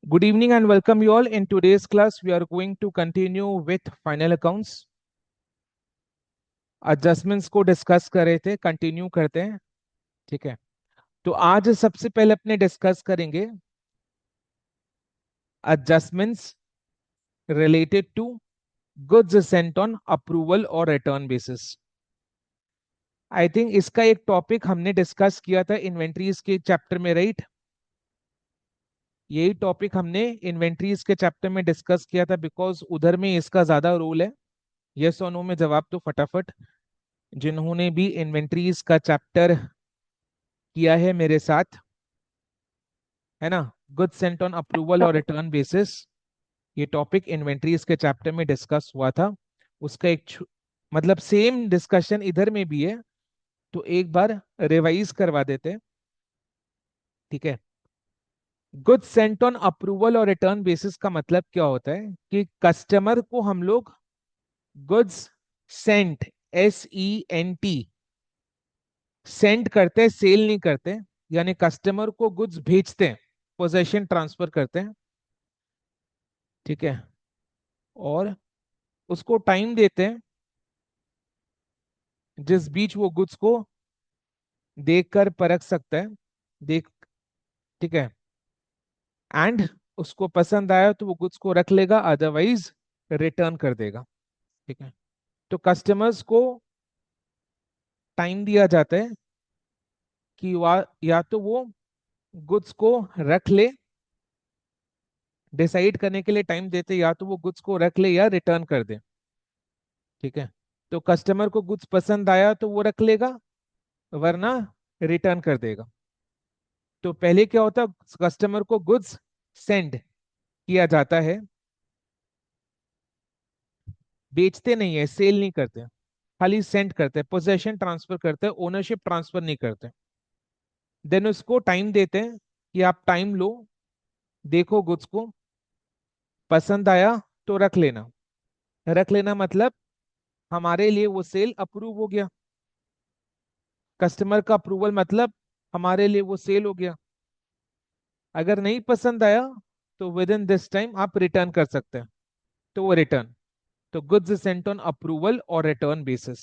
Good evening and welcome you all. In today's class, we are going to continue with final accounts. Adjustments को discuss कर रहे थे, continue करते हैं। ठीक है, तो आज सबसे पहले अपने डिस्कस करेंगे adjustments related to goods sent on approval और रिटर्न बेसिस। आई थिंक इसका एक टॉपिक हमने डिस्कस किया था इन्वेंट्रीज के चैप्टर में, राइट? यही टॉपिक हमने इन्वेंट्रीज के चैप्टर में डिस्कस किया था, बिकॉज उधर में इसका ज्यादा रोल है। यस और नो में जवाब तो फटाफट, जिन्होंने भी इन्वेंट्रीज का चैप्टर किया है मेरे साथ, है ना। गुड्स सेंट ऑन अप्रूवल और रिटर्न बेसिस, ये टॉपिक इन्वेंट्रीज के चैप्टर में डिस्कस हुआ था। उसका मतलब सेम डिस्कशन इधर में भी है, तो एक बार रिवाइज करवा देते हैं। ठीक है, गुड्स सेंट ऑन अप्रूवल और रिटर्न बेसिस का मतलब क्या होता है कि कस्टमर को हम लोग गुड्स सेंट, SENT, सेंड करते हैं, सेल नहीं करते। यानी कस्टमर को गुड्स भेजते हैं, पोजेशन ट्रांसफर करते हैं। ठीक है, और उसको टाइम देते हैं जिस बीच वो गुड्स को देखकर परख सकता है, देख। ठीक है, एंड उसको पसंद आया तो वो गुड्स को रख लेगा, अदरवाइज रिटर्न कर देगा। ठीक है, तो कस्टमर्स को टाइम दिया जाता है कि या तो वो गुड्स को रख ले, डिसाइड करने के लिए टाइम देते, या तो वो गुड्स को रख ले या रिटर्न कर दे। ठीक है, तो कस्टमर को गुड्स पसंद आया तो वो रख लेगा, वरना रिटर्न कर देगा। तो पहले क्या होता, कस्टमर को गुड्स सेंड किया जाता है, बेचते नहीं है, सेल नहीं करते, खाली सेंड करते हैं, पोजेशन ट्रांसफर करते हैं, ओनरशिप ट्रांसफर नहीं करते। देन उसको टाइम देते हैं कि आप टाइम लो, देखो गुड्स को, पसंद आया तो रख लेना। रख लेना मतलब हमारे लिए वो सेल अप्रूव हो गया। कस्टमर का अप्रूवल मतलब हमारे लिए वो सेल हो गया। अगर नहीं पसंद आया तो विद इन दिस टाइम आप रिटर्न कर सकते हैं, तो वो रिटर्न। तो गुड्स सेंट ऑन अप्रूवल और रिटर्न बेसिस।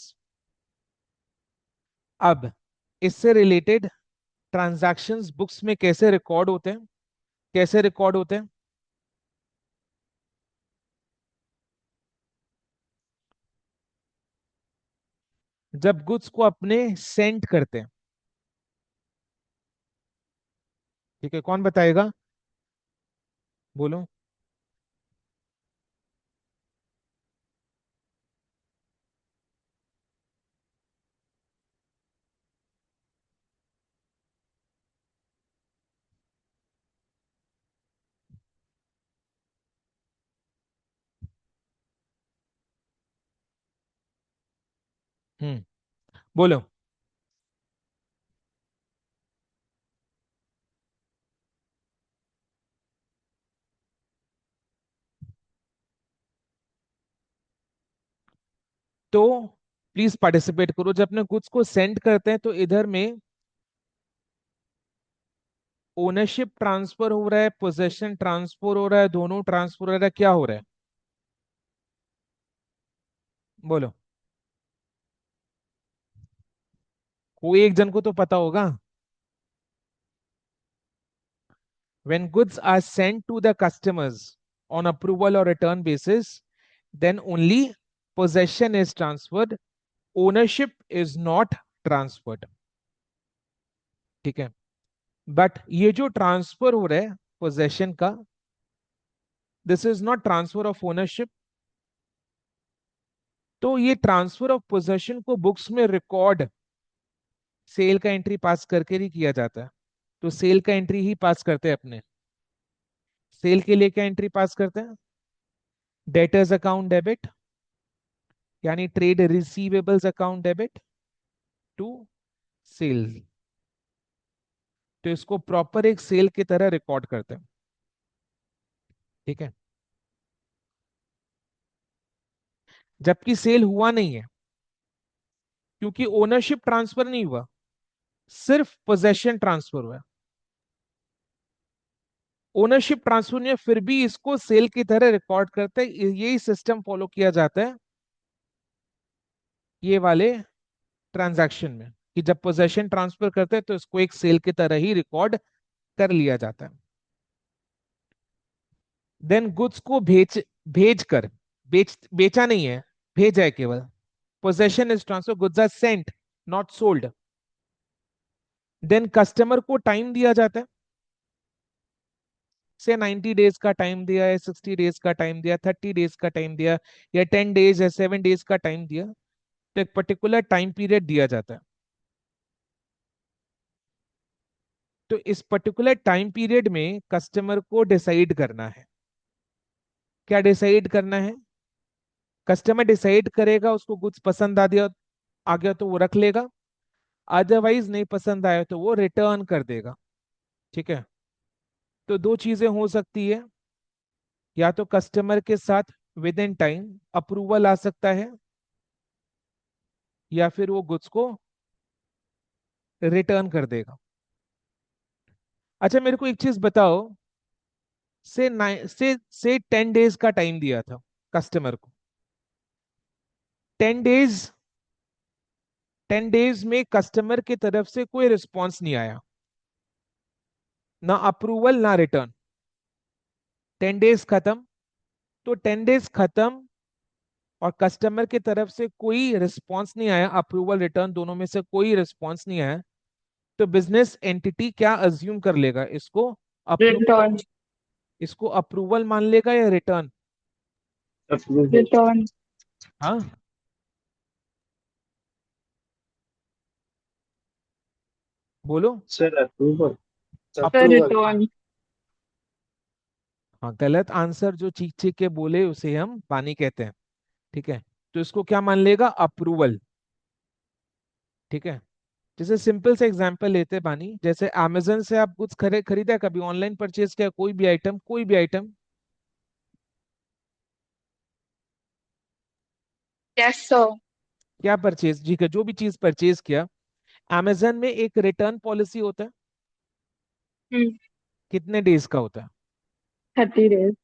अब इससे रिलेटेड ट्रांजैक्शंस बुक्स में कैसे रिकॉर्ड होते हैं, कैसे रिकॉर्ड होते हैं? जब गुड्स को अपने सेंड करते हैं। ठीक है, कौन बताएगा? बोलो। बोलो। तो प्लीज पार्टिसिपेट करो। जब अपने गुड्स को सेंड करते हैं तो इधर में ओनरशिप ट्रांसफर हो रहा है, पोजेशन ट्रांसफर हो रहा है, दोनों ट्रांसफर हो रहा है, क्या हो रहा है? बोलो, कोई एक जन को तो पता होगा। When goods are sent to the customers on approval or return basis, then only possession is transferred, ownership is not transferred. ठीक है, बट ये जो ट्रांसफर हो रहा है पोजेशन का, this is not transfer of ownership. तो ये ट्रांसफर ऑफ पोजेशन को बुक्स में रिकॉर्ड सेल का एंट्री पास करके ही किया जाता है। तो सेल का एंट्री ही पास करते हैं अपने। सेल के लिए क्या एंट्री पास करते हैं? डेटर्स अकाउंट डेबिट, यानी trade receivables account debit to sale. तो इसको प्रॉपर एक सेल की तरह रिकॉर्ड करते हैं। ठीक है, जबकि सेल हुआ नहीं है, क्योंकि ओनरशिप ट्रांसफर नहीं हुआ, सिर्फ पोजेशन ट्रांसफर हुआ। ओनरशिप ट्रांसफर में फिर भी इसको सेल की तरह रिकॉर्ड करते हैं, यही सिस्टम फॉलो किया जाता है ये वाले ट्रांजैक्शन में, कि जब पोजेशन ट्रांसफर करते हैं तो इसको एक सेल की तरह ही रिकॉर्ड कर लिया जाता है। देन गुड्स को भेज कर, बेचा नहीं है, भेजा है केवल। Possession is transfer, goods are sent not sold. Then customer को टाइम दिया जाता है, से 90 डेज का टाइम दिया है, 60 डेज का टाइम दिया, 30 डेज का टाइम दिया, या 10 डेज या 7 डेज का टाइम दिया। तो एक पर्टिकुलर टाइम पीरियड दिया जाता है। तो इस पर्टिकुलर टाइम पीरियड में कस्टमर को डिसाइड करना है। क्या डिसाइड करना है? कस्टमर डिसाइड करेगा, उसको गुड्स पसंद आ गया तो वो रख लेगा, अदरवाइज नहीं पसंद आया तो वो रिटर्न कर देगा। ठीक है। तो दो चीजें हो सकती है, या तो कस्टमर के साथ विद इन टाइम अप्रूवल आ सकता है, या फिर वो गुड्स को रिटर्न कर देगा। अच्छा मेरे को एक चीज बताओ, से 10 डेज का टाइम दिया था कस्टमर को। 10 डेज, 10 डेज में कस्टमर की तरफ से कोई रिस्पॉन्स नहीं आया, ना अप्रूवल ना रिटर्न। 10 डेज खत्म। तो 10 डेज खत्म और कस्टमर की तरफ से कोई रिस्पॉन्स नहीं आया, अप्रूवल रिटर्न दोनों में से कोई रिस्पॉन्स नहीं आया, तो बिजनेस एंटिटी क्या अज्यूम कर लेगा? Approval return. इसको अप्रूवल मान लेगा या रिटर्न? रिटर्न। हाँ, बोलो। Sir approval. Sir approval. Return. हाँ, गलत आंसर जो चीख चीख के बोले उसे हम पानी कहते हैं। ठीक है। तो इसको क्या मान लेगा? अप्रूवल। ठीक है। जैसे सिंपल से एग्जांपल लेते हैं पानी, जैसे अमेजन से आप कुछ खरीदा कभी, ऑनलाइन परचेज किया कोई भी आइटम, कोई भी आइटम? Yes sir. क्या परचेज, जी का जो भी चीज परचेज किया, अमेजन में एक रिटर्न पॉलिसी होता है। कितने डेज का होता है? 30 डेज।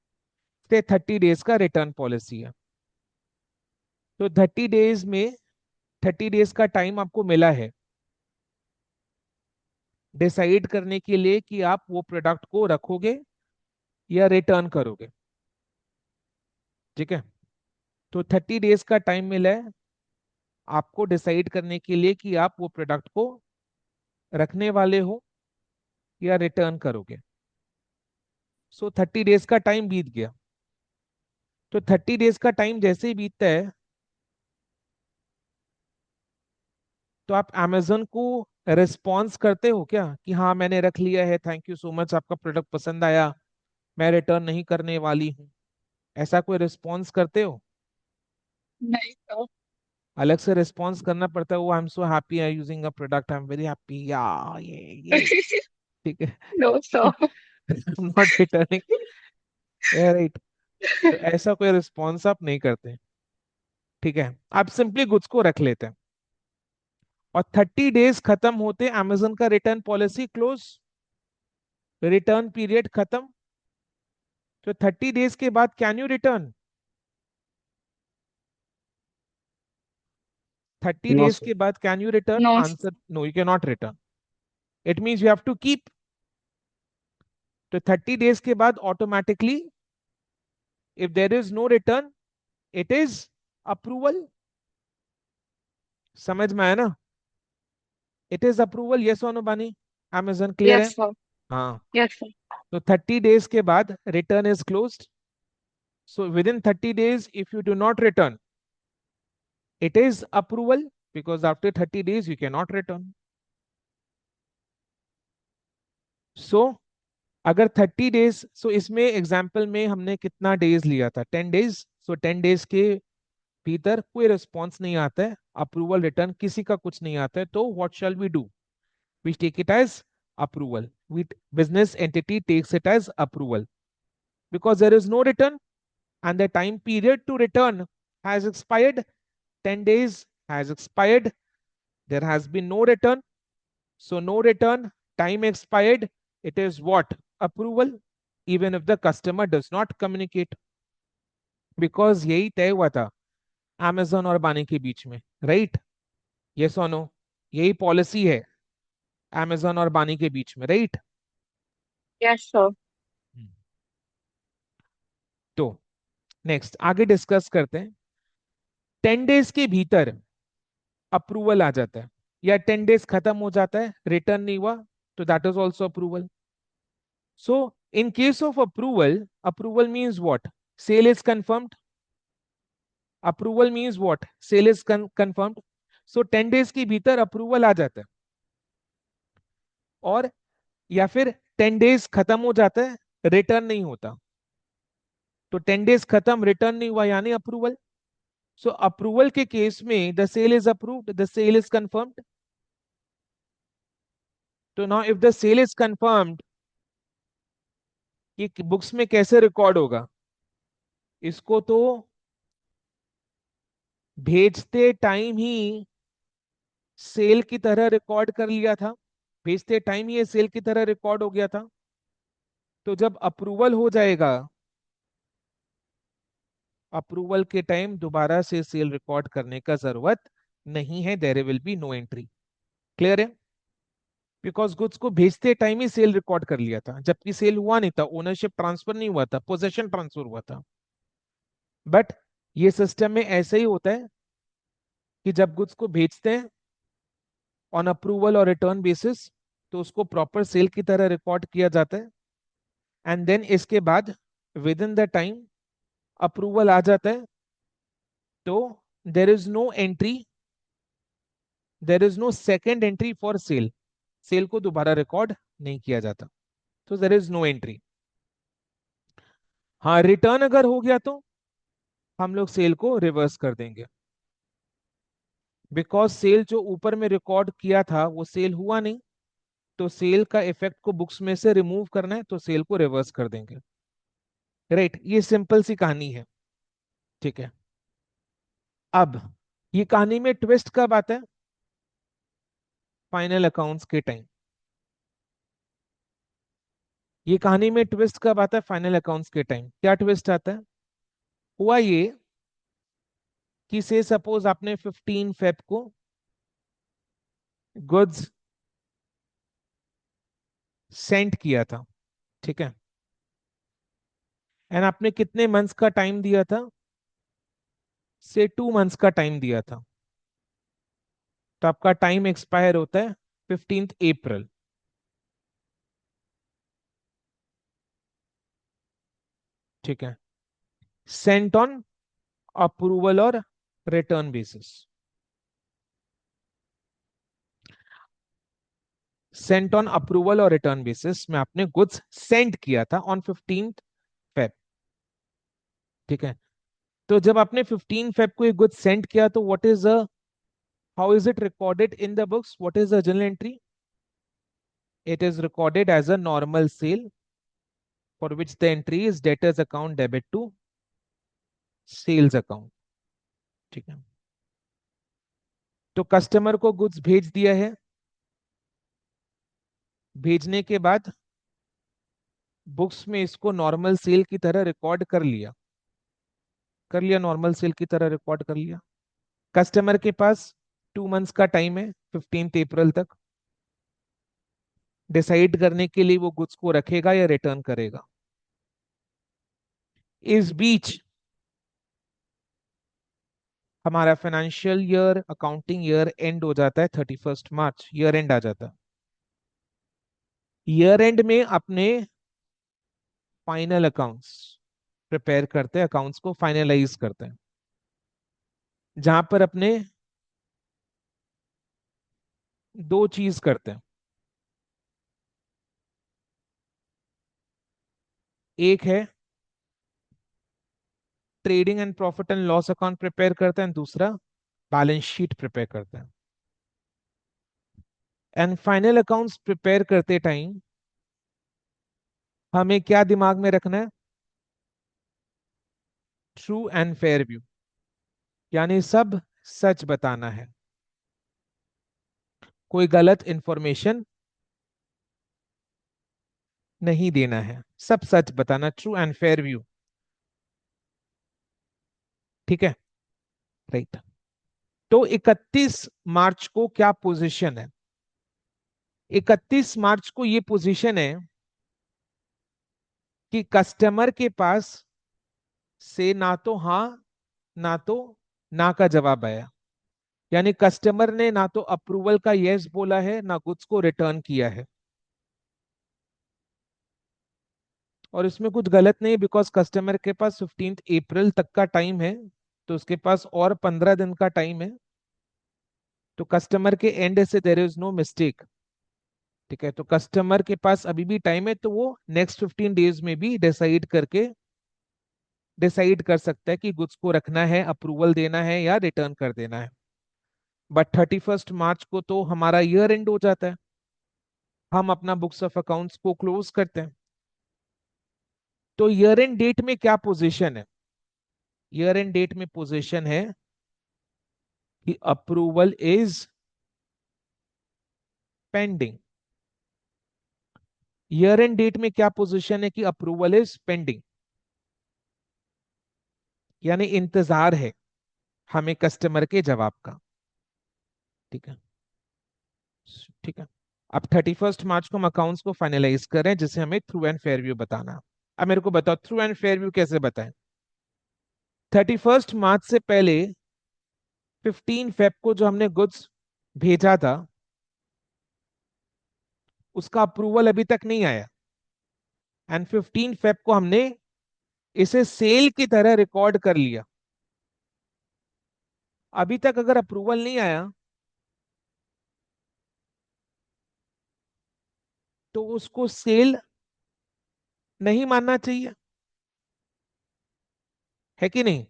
30 डेज का रिटर्न पॉलिसी है। तो 30 डेज में, 30 डेज का टाइम आपको मिला है डिसाइड करने के लिए कि आप वो प्रोडक्ट को रखोगे या रिटर्न करोगे। ठीक है। तो 30 डेज का टाइम मिला है आपको डिसाइड करने के लिए कि आप वो प्रोडक्ट को रखने वाले हो या रिटर्न करोगे। सो 30 डेज का टाइम बीत गया। तो 30 डेज का टाइम जैसे ही बीतता है, तो आप amazon को रिस्पॉन्स करते हो क्या कि हाँ मैंने रख लिया है, थैंक यू सो मच, आपका प्रोडक्ट पसंद आया, मैं रिटर्न नहीं करने वाली हूँ, ऐसा कोई रिस्पॉन्स करते हो? नहीं सर। अलग से रिस्पॉन्स करना पड़ता है, वो I am so happy I using a product, I am very happy या ये। ठीक है। No sir. Not returning, right. तो ऐसा कोई रिस्पॉन्स आप नहीं करते। ठीक है। आप सिंपली गुड्स को रख लेते हैं और 30 डेज खत्म होते अमेजन का return policy close, return period खत्म। तो 30 डेज के बाद can you return? 30 no days sir. के बाद can you return? No. Answer no, you can not return. It means you have to keep. तो 30 डेज के बाद automatically if there is no return, it is approval. समझ में आया ना? It is approval, yes और नो बानी? Amazon clear है? Yes sir. हाँ। Yes sir. तो 30 डेज के बाद return is closed. So within 30 days, if you do not return, it is approval, because after 30 days you cannot return. So अगर 30 days, सो इसमें example में हमने कितना डेज लिया था? 10 डेज। सो 10 डेज के भीतर कोई रिस्पॉन्स नहीं आता है, अप्रूवल रिटर्न किसी का कुछ नहीं आता है, तो what shall we do? We take it as approval, we business entity takes it as approval, because there is no return and the time period to return has expired. 10 days has expired, there has been no return, so no return, time expired, it is what? Approval. Even if the customer does not communicate, because यही तय हुआ था amazon और बानी के बीच में, right? Yes और no? यही पॉलिसी है amazon और बानी के बीच में, राइट? Yes sir. तो नेक्स्ट आगे डिस्कस करते हैं। 10 डेज के भीतर अप्रूवल आ जाता है, या 10 डेज खत्म हो जाता है, रिटर्न नहीं हुआ, तो that is also approval. So in case of approval, approval means what? Sale is confirmed. Approval means what? Sale is confirmed. So 10 days के भीतर अप्रूवल आ जाता है, और या फिर 10 डेज खत्म हो जाता है, रिटर्न नहीं होता। तो 10 डेज खत्म, रिटर्न नहीं हुआ, यानी अप्रूवल। सो अप्रूवल के केस में the sale is approved, the sale is confirmed. तो now if the sale is confirmed, ये बुक्स में कैसे रिकॉर्ड होगा? इसको तो भेजते टाइम ही सेल की तरह रिकॉर्ड कर लिया था, भेजते टाइम ये सेल की तरह रिकॉर्ड हो गया था। तो जब अप्रूवल हो जाएगा, अप्रूवल के टाइम दोबारा से सेल रिकॉर्ड करने का जरूरत नहीं है, there will be no entry. Clear है? बिकॉज गुड्स को भेजते टाइम ही सेल रिकॉर्ड कर लिया था, जबकि सेल हुआ नहीं था, ओनरशिप ट्रांसफर नहीं हुआ था, पोजेशन ट्रांसफर हुआ था। बट ये सिस्टम में ऐसे ही होता है कि जब गुड्स को भेजते हैं ऑन अप्रूवल और रिटर्न बेसिस, तो उसको प्रॉपर सेल की तरह रिकॉर्ड किया जाता है, एंड देन इसके बाद within the time approval आ जाता है, तो there is no entry, there is no second entry for sale. Sale को दोबारा रिकॉर्ड नहीं किया जाता, तो देर इज नो एंट्री। हाँ, रिटर्न अगर हो गया तो हम लोग सेल को रिवर्स कर देंगे, बिकॉज सेल जो ऊपर में रिकॉर्ड किया था वो सेल हुआ नहीं, तो सेल का इफेक्ट को बुक्स में से रिमूव करना है, तो सेल को रिवर्स कर देंगे। राइट, ये सिंपल सी कहानी है। ठीक है, अब ये कहानी में ट्विस्ट कब आता है? फाइनल अकाउंट्स के टाइम। ये कहानी में ट्विस्ट कब आता है? फाइनल अकाउंट्स के टाइम। क्या ट्विस्ट आता है? हुआ ये कि से सपोज आपने 15 फेब को गुड्स सेंड किया था, ठीक है, एंड आपने कितने मंथ्स का टाइम दिया था? से 2 मंथ्स का टाइम दिया था। तो आपका टाइम एक्सपायर होता है 15 अप्रैल। ठीक है, सेंट ऑन अप्रूवल और return basis. Saint on approval और रिटर्न बेसिस में आपने गुड्स सेंड किया था ऑन 15 फेब। ठीक है, तो जब आपने 15 फेब को एक गुड्स सेंड किया, तो what is the, how is it recorded in the books? What is the journal entry? It is recorded as a normal sale, for which the entry is debtors account debit to sales account। ठीक है, तो customer को goods भेज दिया है, भेजने के बाद बुक्स में इसको नॉर्मल सेल की तरह रिकॉर्ड कर लिया, नॉर्मल सेल की तरह रिकॉर्ड कर लिया। कस्टमर के पास 2 मंथ्स का टाइम है, 15 अप्रैल तक, डिसाइड करने के लिए वो गुड्स को रखेगा या रिटर्न करेगा। इस बीच हमारा financial year, accounting year and हो जाता है 31 मार्च, ईयर एंड आ जाता है। ईयर एंड में अपने फाइनल अकाउंट्स प्रिपेयर करते हैं, अकाउंट्स को फाइनलाइज करते हैं, जहां पर अपने दो चीज करते हैं। एक है trading and profit and loss account prepare करते हैं, दूसरा बैलेंस शीट प्रिपेयर करते हैं। एंड फाइनल अकाउंट्स प्रिपेयर करते टाइम हमें क्या दिमाग में रखना है? ट्रू एंड फेयर व्यू, यानी सब सच बताना है, कोई गलत इंफॉर्मेशन नहीं देना है, सब सच बताना, ट्रू एंड फेयर व्यू। ठीक है, राइट। तो 31 मार्च को क्या पोजीशन है? 31 मार्च को ये पोजीशन है कि कस्टमर के पास से ना तो हाँ ना तो ना का जवाब आया। यानी कस्टमर ने ना तो अप्रूवल का यस बोला है ना गुड्स को रिटर्न किया है। और इसमें कुछ गलत नहीं, बिकॉज कस्टमर के पास 15 अप्रैल तक का टाइम है, तो उसके पास और 15 दिन का टाइम है। तो कस्टमर के एंड से देयर इज नो मिस्टेक। ठीक है, तो कस्टमर के पास अभी भी टाइम है, तो वो नेक्स्ट 15 डेज में भी डिसाइड कर सकता है कि गुड्स को रखना है, अप्रूवल देना है या रिटर्न कर देना है। बट 31 मार्च को तो हमारा ईयर एंड हो जाता है, हम अपना बुक्स ऑफ अकाउंट्स को क्लोज करते हैं। तो ईयर एंड डेट में क्या पोजीशन है? ईयर एंड डेट में पोजीशन है कि approval is pending. Year end date में क्या पोजीशन है? कि अप्रूवल इज पेंडिंग, यानी इंतजार है हमें कस्टमर के जवाब का। ठीक है, ठीक है। अब 31 मार्च को हम अकाउंट्स को फाइनलाइज कर रहे हैं, जिसे हमें थ्रू एंड फेयर व्यू बताना है। अब मेरे को बताओ थ्रू एंड फेयर व्यू कैसे बताएं? 31 मार्च से पहले 15 फेब को जो हमने गुड्स भेजा था, उसका अप्रूवल अभी तक नहीं आया। एंड 15 फेब को हमने इसे सेल की तरह रिकॉर्ड कर लिया। अभी तक अगर अप्रूवल नहीं आया तो उसको सेल नहीं मानना चाहिए, है कि नहीं?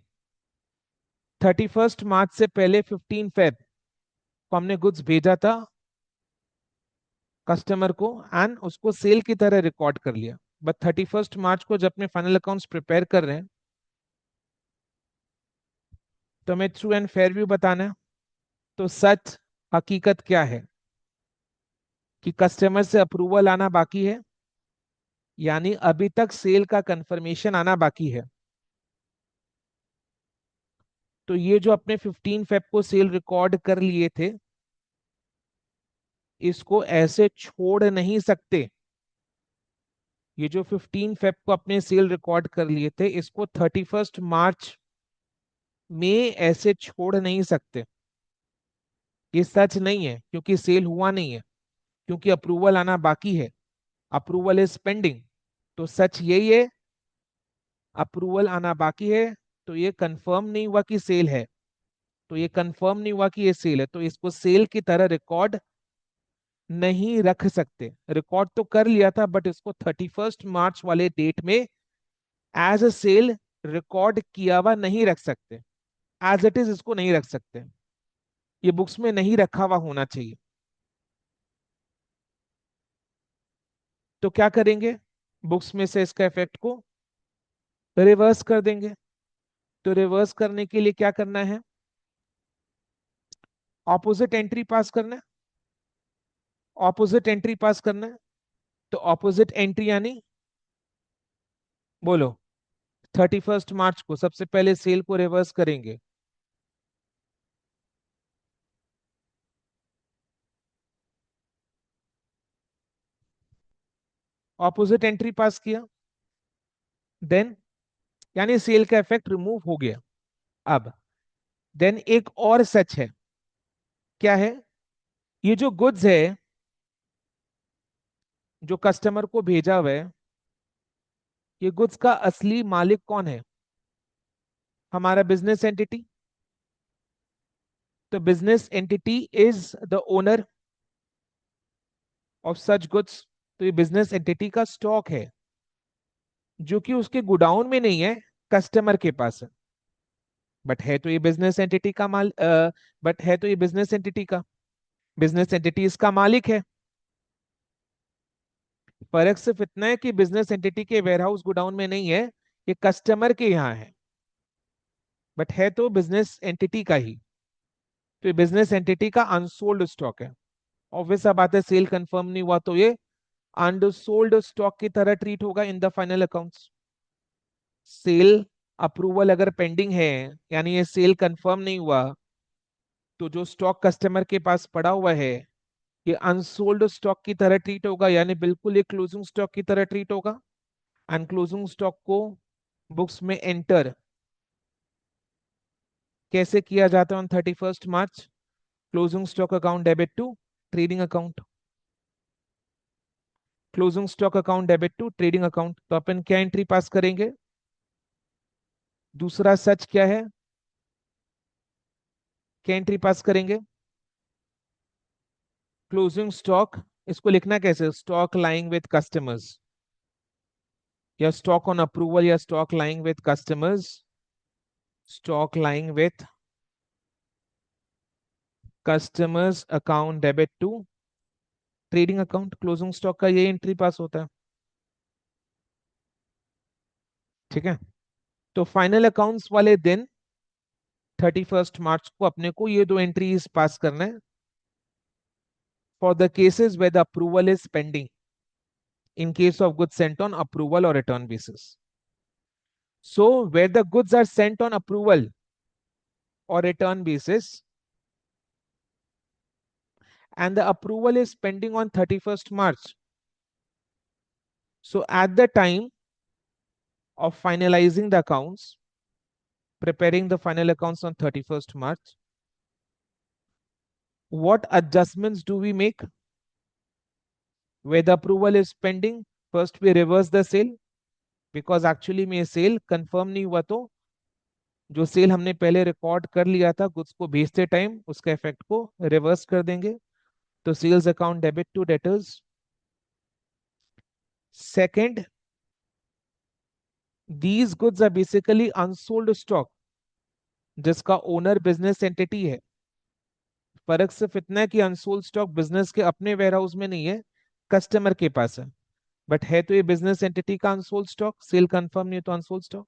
31 मार्च से पहले 15 फेब को हमने गुड्स भेजा था कस्टमर को, एंड उसको सेल की तरह रिकॉर्ड कर लिया। बट 31 मार्च को जब अपने फाइनल अकाउंट्स प्रिपेयर कर रहे हैं, तो हमें ट्रू एंड फेयर व्यू बताना है। तो सच, हकीकत क्या है? कि कस्टमर से अप्रूवल आना बाकी है, यानी अभी तक सेल का कंफर्मेशन आना बाकी है। तो ये जो अपने 15 फेब को सेल रिकॉर्ड कर लिए थे, इसको ऐसे छोड़ नहीं सकते। ये जो 15 फेब को अपने सेल रिकॉर्ड कर लिए थे, इसको 31 मार्च में ऐसे छोड़ नहीं सकते। ये सच नहीं है, क्योंकि सेल हुआ नहीं है, क्योंकि अप्रूवल आना बाकी है, अप्रूवल इज पेंडिंग। तो सच यही है, अप्रूवल आना बाकी है, तो ये कंफर्म नहीं हुआ कि सेल है। तो ये कंफर्म नहीं हुआ कि ये सेल है, तो इसको सेल की तरह रिकॉर्ड नहीं रख सकते। रिकॉर्ड तो कर लिया था, बट इसको 31 मार्च वाले डेट में एज अ सेल रिकॉर्ड किया हुआ नहीं रख सकते। एज इट इज इसको नहीं रख सकते, ये बुक्स में नहीं रखा हुआ होना चाहिए। तो क्या करेंगे? बुक्स में से इसका इफेक्ट को रिवर्स कर देंगे। तो रिवर्स करने के लिए क्या करना है? ऑपोजिट एंट्री पास करना है। ऑपोजिट एंट्री पास करना है। तो ऑपोजिट एंट्री यानी, बोलो, 31 मार्च को सबसे पहले सेल को रिवर्स करेंगे। ऑपोजिट एंट्री पास किया, देन यानी सेल का इफेक्ट रिमूव हो गया। अब देन एक और सच है। क्या है? ये जो गुड्स है जो कस्टमर को भेजा हुआ है, ये गुड्स का असली मालिक कौन है? हमारा बिजनेस एंटिटी। तो business entity is the owner of such goods. तो ये बिजनेस एंटिटी का स्टॉक है, जो कि उसके गोडाउन में नहीं है, कस्टमर के पास है। बट है तो ये बिजनेस एंटिटी का माल बट है तो ये बिजनेस एंटिटी का, बिजनेस एंटिटी इसका मालिक है। फर्क सिर्फ इतना है कि बिजनेस एंटिटी के वेयरहाउस गोडाउन में नहीं है, ये कस्टमर के यहाँ है। बट है तो बिजनेस एंटिटी का ही। तो ये बिजनेस एंटिटी का अनसोल्ड स्टॉक है। ऑब्वियस सा बात है, सेल कंफर्म नहीं हुआ तो ये अनसोल्ड स्टॉक की तरह ट्रीट होगा in the final accounts. Sale approval अगर पेंडिंग है, यानी ये सेल कंफर्म नहीं हुआ, तो जो स्टॉक कस्टमर के पास पड़ा हुआ है ये अनसोल्ड स्टॉक की तरह ट्रीट होगा, यानी बिल्कुल ये क्लोजिंग स्टॉक की तरह ट्रीट होगा। एंड क्लोजिंग स्टॉक को बुक्स में एंटर कैसे किया जाता है on 31 March? Closing stock account debit to trading account. Closing stock account debit to trading account, तो अपन क्या एंट्री पास करेंगे? दूसरा सच क्या है? क्या एंट्री पास करेंगे? क्लोजिंग स्टॉक, इसको लिखना कैसे? स्टॉक लाइंग विद कस्टमर्स, या स्टॉक ऑन अप्रूवल, या stock lying with customers. Stock lying with customers account debit to trading account. Closing stock का ये एंट्री पास होता है। ठीक है, तो फाइनल अकाउंट्स वाले दिन 31 मार्च को अपने को ये दो एंट्रीज पास करना है for the cases where the approval is pending, in case of goods sent on approval or return basis. So where the goods are sent on approval or return basis and the approval is pending on 31st March. So at the time of finalizing the accounts, preparing the final accounts on 31st March, what adjustments do we make? Where the approval is pending, first we reverse the sale, because actually में cell confirm नहीं हुआ, तो जो cell हमने पहले record कर लिया था गुड्स को भेजते टाइम, उसका इफेक्ट को रिवर्स कर देंगे। तो sales account debit to debtors. Second, these goods are basically unsold stock जिसका ओनर बिजनेस एंटिटी है। फर्क सिर्फ इतना है कि अनसोल्ड स्टॉक बिजनेस के अपने वेयरहाउस में नहीं है, कस्टमर के पास है, बट है तो ये बिजनेस एंटिटी का अनसोल्ड स्टॉक, सेल कंफर्म नहीं है तो अनसोल्ड स्टॉक,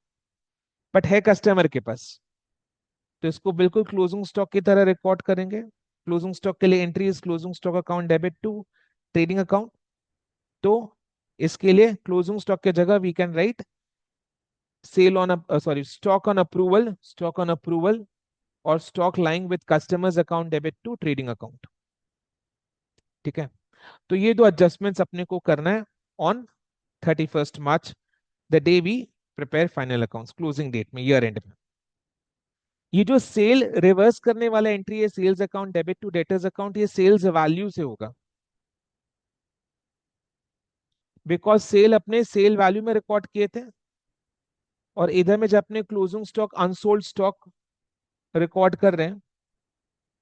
बट है कस्टमर के पास, तो इसको बिल्कुल क्लोजिंग स्टॉक की तरह रिकॉर्ड करेंगे। क्लोजिंग स्टॉक के लिए entry is closing stock account debit to trading account. तो इसके लिए क्लोजिंग स्टॉक की जगह we can write sale on sorry stock on approval, stock on approval, और stock lying with customers account debit to trading account. ठीक है, तो ये दो एडजस्टमेंट्स अपने को करना है on 31 March, the day we prepare final accounts, closing date में, ईयर एंड में। ये जो सेल रिवर्स करने वाला एंट्री है, sales account debit to debtors account, ये सेल्स वैल्यू से होगा, बिकॉज सेल अपने सेल वैल्यू में रिकॉर्ड किए थे, और इधर में जब अपने closing stock unsold stock record कर रहे हैं,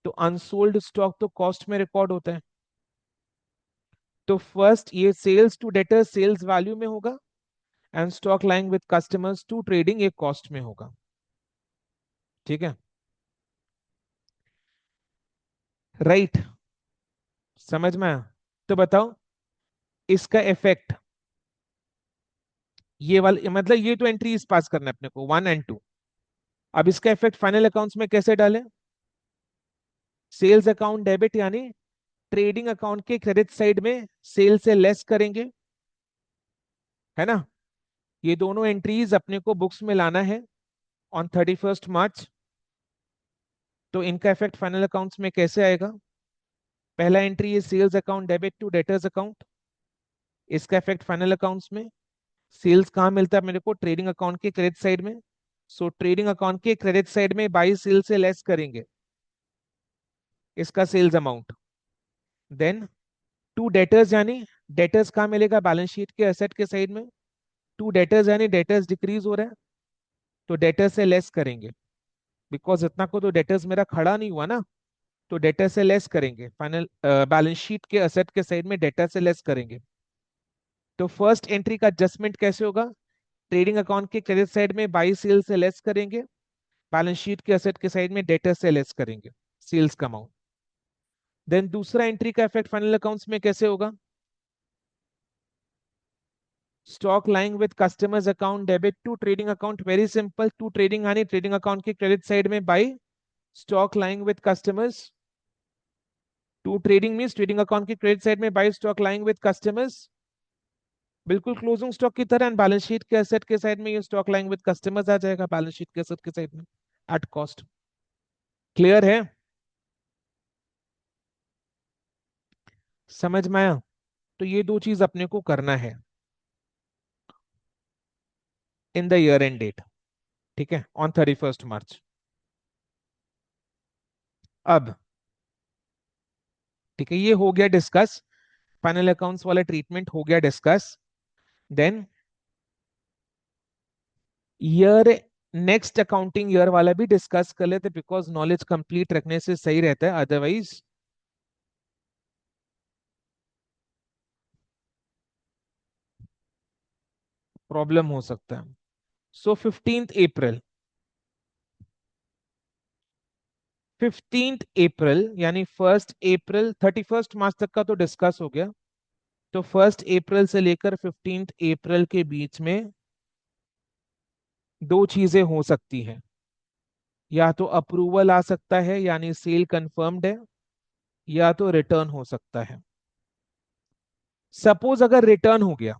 तो अनसोल्ड स्टॉक तो कॉस्ट में रिकॉर्ड होता है। तो फर्स्ट ये sales to debtors sales value में होगा, and stock lying with customers to trading ये कॉस्ट में होगा। ठीक है, राइट, समझ में आया? तो बताओ इसका इफेक्ट, ये वाला मतलब ये तो एंट्रीज पास करना है अपने को 1 और 2। अब इसका इफेक्ट फाइनल अकाउंट्स में कैसे डालें? सेल्स अकाउंट डेबिट, यानी ट्रेडिंग अकाउंट के क्रेडिट साइड में सेल से लेस करेंगे, है ना? ये दोनों एंट्रीज अपने को बुक्स में लाना है ऑन 31 मार्च। तो इनका इफेक्ट फाइनल अकाउंट्स में कैसे आएगा? पहला एंट्री है sales account debit to debtors account, इसका इफेक्ट फाइनल अकाउंट्स में। सेल्स कहाँ मिलता है मेरे को? ट्रेडिंग अकाउंट के क्रेडिट साइड में। सो ट्रेडिंग अकाउंट के क्रेडिट साइड में बाई सेल से लेस करेंगे इसका sales amount. Then to debtors, यानी डेटर्स कहाँ मिलेगा? बैलेंस शीट के एसेट के साइड में। टू डेटर्स यानी डेटर्स डिक्रीज हो रहा है, तो डेटर्स से लेस करेंगे, बिकॉज इतना को तो डेटर्स मेरा खड़ा नहीं हुआ ना, तो डेटर से लेस करेंगे, फाइनल बैलेंस शीट के असेट के साइड में डेटर से लेस करेंगे। तो फर्स्ट एंट्री का एडजस्टमेंट कैसे होगा? ट्रेडिंग अकाउंट के क्रेडिट साइड में बाई सेल से लेस करेंगे, बैलेंस शीट के असेट के साइड में डेटर से लेस करेंगे सेल्स का अमाउंट। देन दूसरा एंट्री का इफेक्ट फाइनल अकाउंट्स में कैसे होगा? Stock lying with customers account debit to trading account, very simple, to trading यानी ट्रेडिंग अकाउंट के क्रेडिट साइड में by stock lying with customers. To trading means trading account के credit side में by stock lying with customers, बिल्कुल closing stock की तरह, and balance sheet के asset के साइड में ये स्टॉक लाइन विद कस्टमर्स आ जाएगा, बैलेंस शीट के एसेट के साइड में एट कॉस्ट। क्लियर है? समझ में आया? तो ये दो चीज अपने को करना है in the year end date, ठीक है, ऑन 31 मार्च। अब ठीक है, ये हो गया डिस्कस, फाइनल अकाउंट्स वाला ट्रीटमेंट हो गया discuss. Then year, next accounting year वाला भी डिस्कस कर लेते, बिकॉज नॉलेज कंप्लीट रखने से सही रहता है, अदरवाइज प्रॉब्लम हो सकता है। सो 15 अप्रैल, 15 अप्रैल यानी 1 अप्रैल, 31 मार्च तक का तो डिस्कस हो गया। तो 1 अप्रैल से लेकर 15 अप्रैल के बीच में दो चीजें हो सकती हैं, या तो अप्रूवल आ सकता है यानी सेल कंफर्म्ड है, या तो रिटर्न हो सकता है। सपोज अगर रिटर्न हो गया,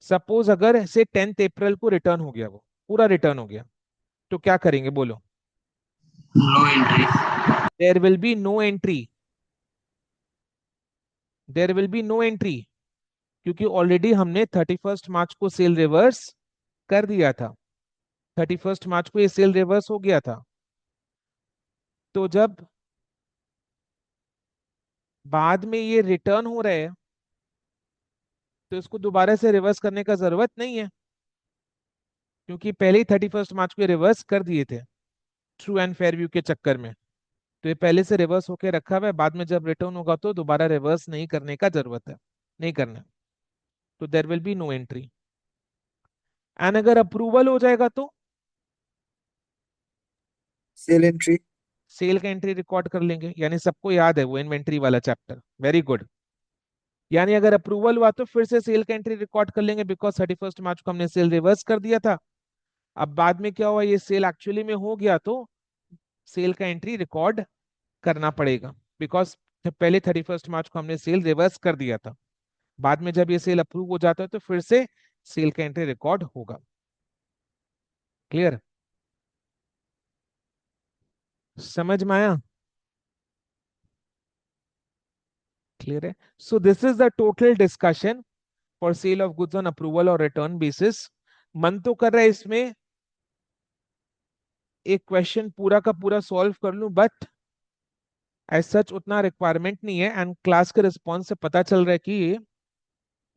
सपोज अगर से 10 अप्रैल को रिटर्न हो गया, वो पूरा रिटर्न हो गया, तो क्या करेंगे बोलो? No entry. There will be no entry, there will be no entry, क्योंकि ऑलरेडी हमने 31 मार्च को सेल रिवर्स कर दिया था, 31 मार्च को ये सेल रिवर्स हो गया था। तो जब बाद में ये रिटर्न हो रहे हैं, तो इसको दोबारा से रिवर्स करने का जरूरत नहीं है, क्योंकि पहले ही 31 मार्च को रिवर्स कर दिए थे ट्रू एंड फेयर व्यू के चक्कर में। तो ये पहले से रिवर्स होके रखा हुआ है, बाद में जब रिटर्न होगा तो दोबारा रिवर्स नहीं करने का जरूरत है, नहीं करना। तो there will be no entry. And अगर अप्रूवल हो जाएगा तो सेल एंट्री। सेल का एंट्री रिकॉर्ड कर लेंगे, यानी सबको याद है वो इन्वेंट्री वाला चैप्टर, वेरी गुड। यानी अगर अप्रूवल हुआ तो फिर से सेल का एंट्री रिकॉर्ड कर लेंगे, बिकॉज 31 मार्च को हमने सेल रिवर्स कर दिया था। अब बाद में क्या हुआ, ये सेल एक्चुअली में हो गया, तो सेल का एंट्री रिकॉर्ड करना पड़ेगा, बिकॉज पहले 31 मार्च को हमने सेल रिवर्स कर दिया था। बाद में जब ये सेल अप्रूव हो जाता है तो फिर से सेल का एंट्री रिकॉर्ड होगा। क्लियर? समझ में आया? क्लियर है? So this is the total discussion for sale of goods on approval और रिटर्न बेसिस। मन तो कर रहा है इसमें एक क्वेश्चन पूरा का पूरा सॉल्व कर लूं, बट एज सच उतना रिक्वायरमेंट नहीं है, एंड क्लास के रिस्पॉन्स से पता चल रहा है कि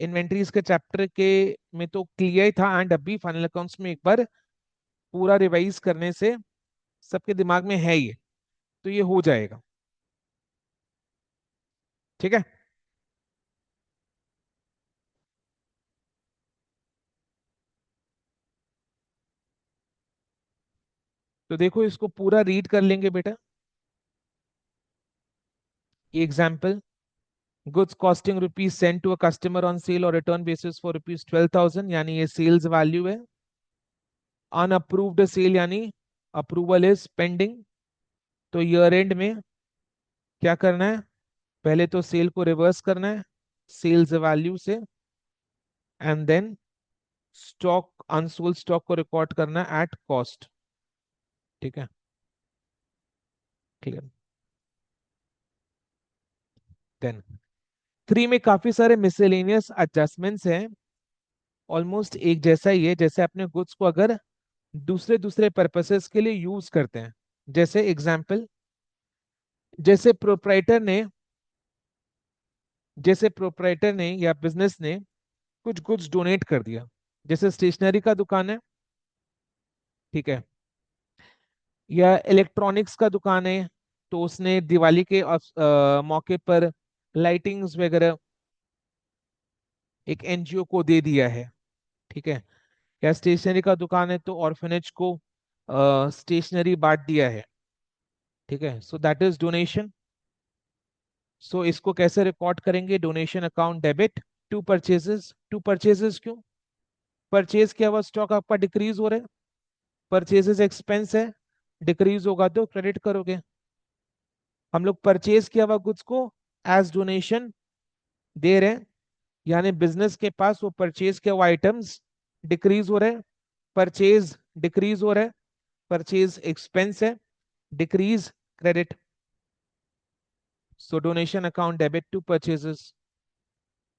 इन्वेंट्रीज के चैप्टर के में तो क्लियर ही था, एंड अभी फाइनल अकाउंट्स में एक बार पूरा रिवाइज करने से सबके दिमाग में है ये, तो ये हो जाएगा। ठीक है? तो देखो, इसको पूरा रीड कर लेंगे बेटा। Example, goods costing rupees send to a customer on sale or return basis for rupees 12,000, यानी ये सेल्स वैल्यू है। अनअप्रूव्ड सेल यानी अप्रूवल इज पेंडिंग। तो ईयर एंड में क्या करना है, पहले तो सेल को रिवर्स करना है सेल्स वैल्यू से, and then stock, unsold stock को रिकॉर्ड करना है एट कॉस्ट। ठीक है? क्लियर? देन 3 में काफी सारे मिसलेनियस एडजस्टमेंट्स हैं, ऑलमोस्ट एक जैसा ही है, जैसे अपने गुड्स को अगर दूसरे दूसरे पर्पसेस के लिए यूज करते हैं। जैसे एग्जाम्पल, जैसे प्रोप्राइटर ने जैसे प्रोप्राइटर ने या बिजनेस ने कुछ गुड्स डोनेट कर दिया, जैसे स्टेशनरी का दुकान है, ठीक है, या इलेक्ट्रॉनिक्स का दुकान है, तो उसने दिवाली के मौके पर लाइटिंग्स वगैरह एक एनजीओ को दे दिया है। ठीक है? या स्टेशनरी का दुकान है तो ऑर्फनेज को स्टेशनरी बांट दिया है। ठीक है? So that is donation. So इसको कैसे रिकॉर्ड करेंगे, donation account debit to purchases. To purchases क्यों? परचेज किया हुआ स्टॉक आपका डिक्रीज हो रहा है, परचेजेस एक्सपेंस है, डिक्रीज होगा तो क्रेडिट करोगे। हम लोग परचेज किया हुआ गुड्स को एज डोनेशन दे रहे हैं, यानी बिजनेस के पास वो परचेज के वो आइटम्स डिक्रीज हो रहे हैं, परचेज डिक्रीज हो रहा है, परचेज एक्सपेंस है, decrease credit, so donation account debit to purchases.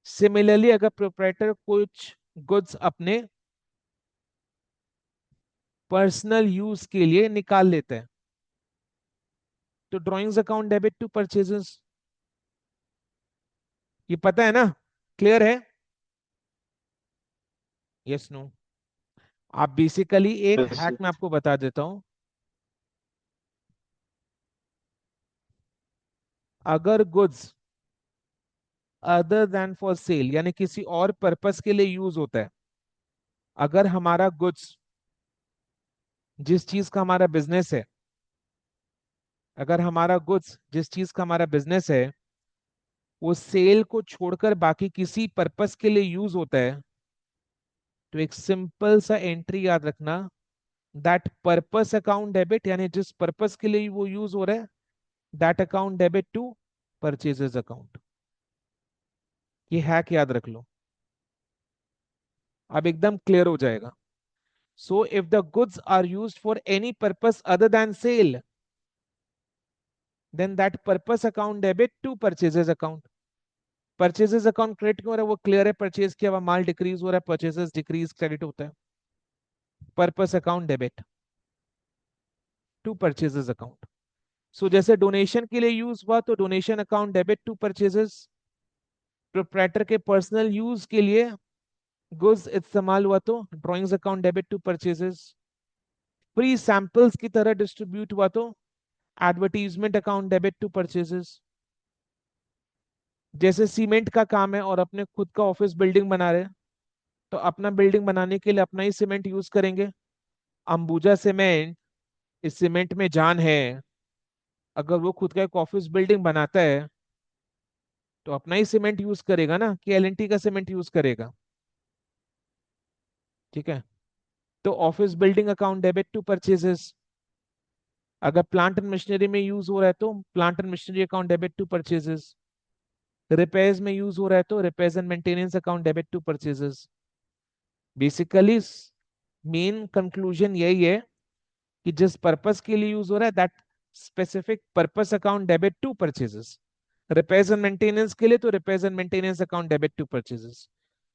Similarly अगर प्रोप्राइटर कुछ गुड्स अपने पर्सनल यूज के लिए निकाल लेते हैं तो drawings account debit to purchases. ये पता है ना, क्लियर है? Yes no? आप बेसिकली एक Yes, हैक sir. मैं आपको बता देता हूं। अगर goods other than for sale यानी किसी और पर्पस के लिए यूज होता है, अगर हमारा गुड्स जिस चीज का हमारा बिजनेस है, अगर हमारा गुड्स जिस चीज का हमारा बिजनेस है वो सेल को छोड़कर बाकी किसी पर्पस के लिए यूज होता है, तो एक सिंपल सा एंट्री याद रखना, दैट पर्पस अकाउंट डेबिट, यानी जिस पर्पस के लिए वो यूज हो रहा है, that account debit to purchases account. ये हैक याद रख लो, अब एकदम क्लियर हो जाएगा। So if the goods are used for any purpose other than sale, then that purpose account debit to purchases account. Purchases account credit क्यों हो रहा है? वो क्लियर है, परचेज किया हुआ माल डिक्रीज हो रहा है, परचेजेस डिक्रीज क्रेडिट होता है। Purpose account debit to purchases account. So जैसे डोनेशन के लिए यूज हुआ तो donation account debit to purchases, proprietor के पर्सनल यूज के लिए गुड्स इस्तेमाल हुआ तो drawings account debit to purchases, free samples की तरह डिस्ट्रीब्यूट हुआ तो advertisement account debit to purchases. जैसे सीमेंट का काम है और अपने खुद का ऑफिस बिल्डिंग बना रहे हैं, तो अपना बिल्डिंग बनाने के लिए अपना ही सीमेंट यूज करेंगे। अंबुजा सीमेंट, इस सीमेंट में जान है, अगर वो खुद का एक ऑफिस बिल्डिंग बनाता है तो अपना ही सीमेंट यूज करेगा ना, कि एलएनटी का सीमेंट यूज करेगा? ठीक है, तो office building account debit to purchases. अगर प्लांट एंड मशीनरी में यूज हो रहा है तो plant and machinery account debit to purchases. Repairs में यूज हो रहा है तो repairs and maintenance account debit to purchases. Basically main conclusion यही है कि जिस पर्पस के लिए यूज हो रहा है, that specific purpose account debit to purchases. Repairs and maintenance के लिए तो repairs and maintenance account debit to purchases,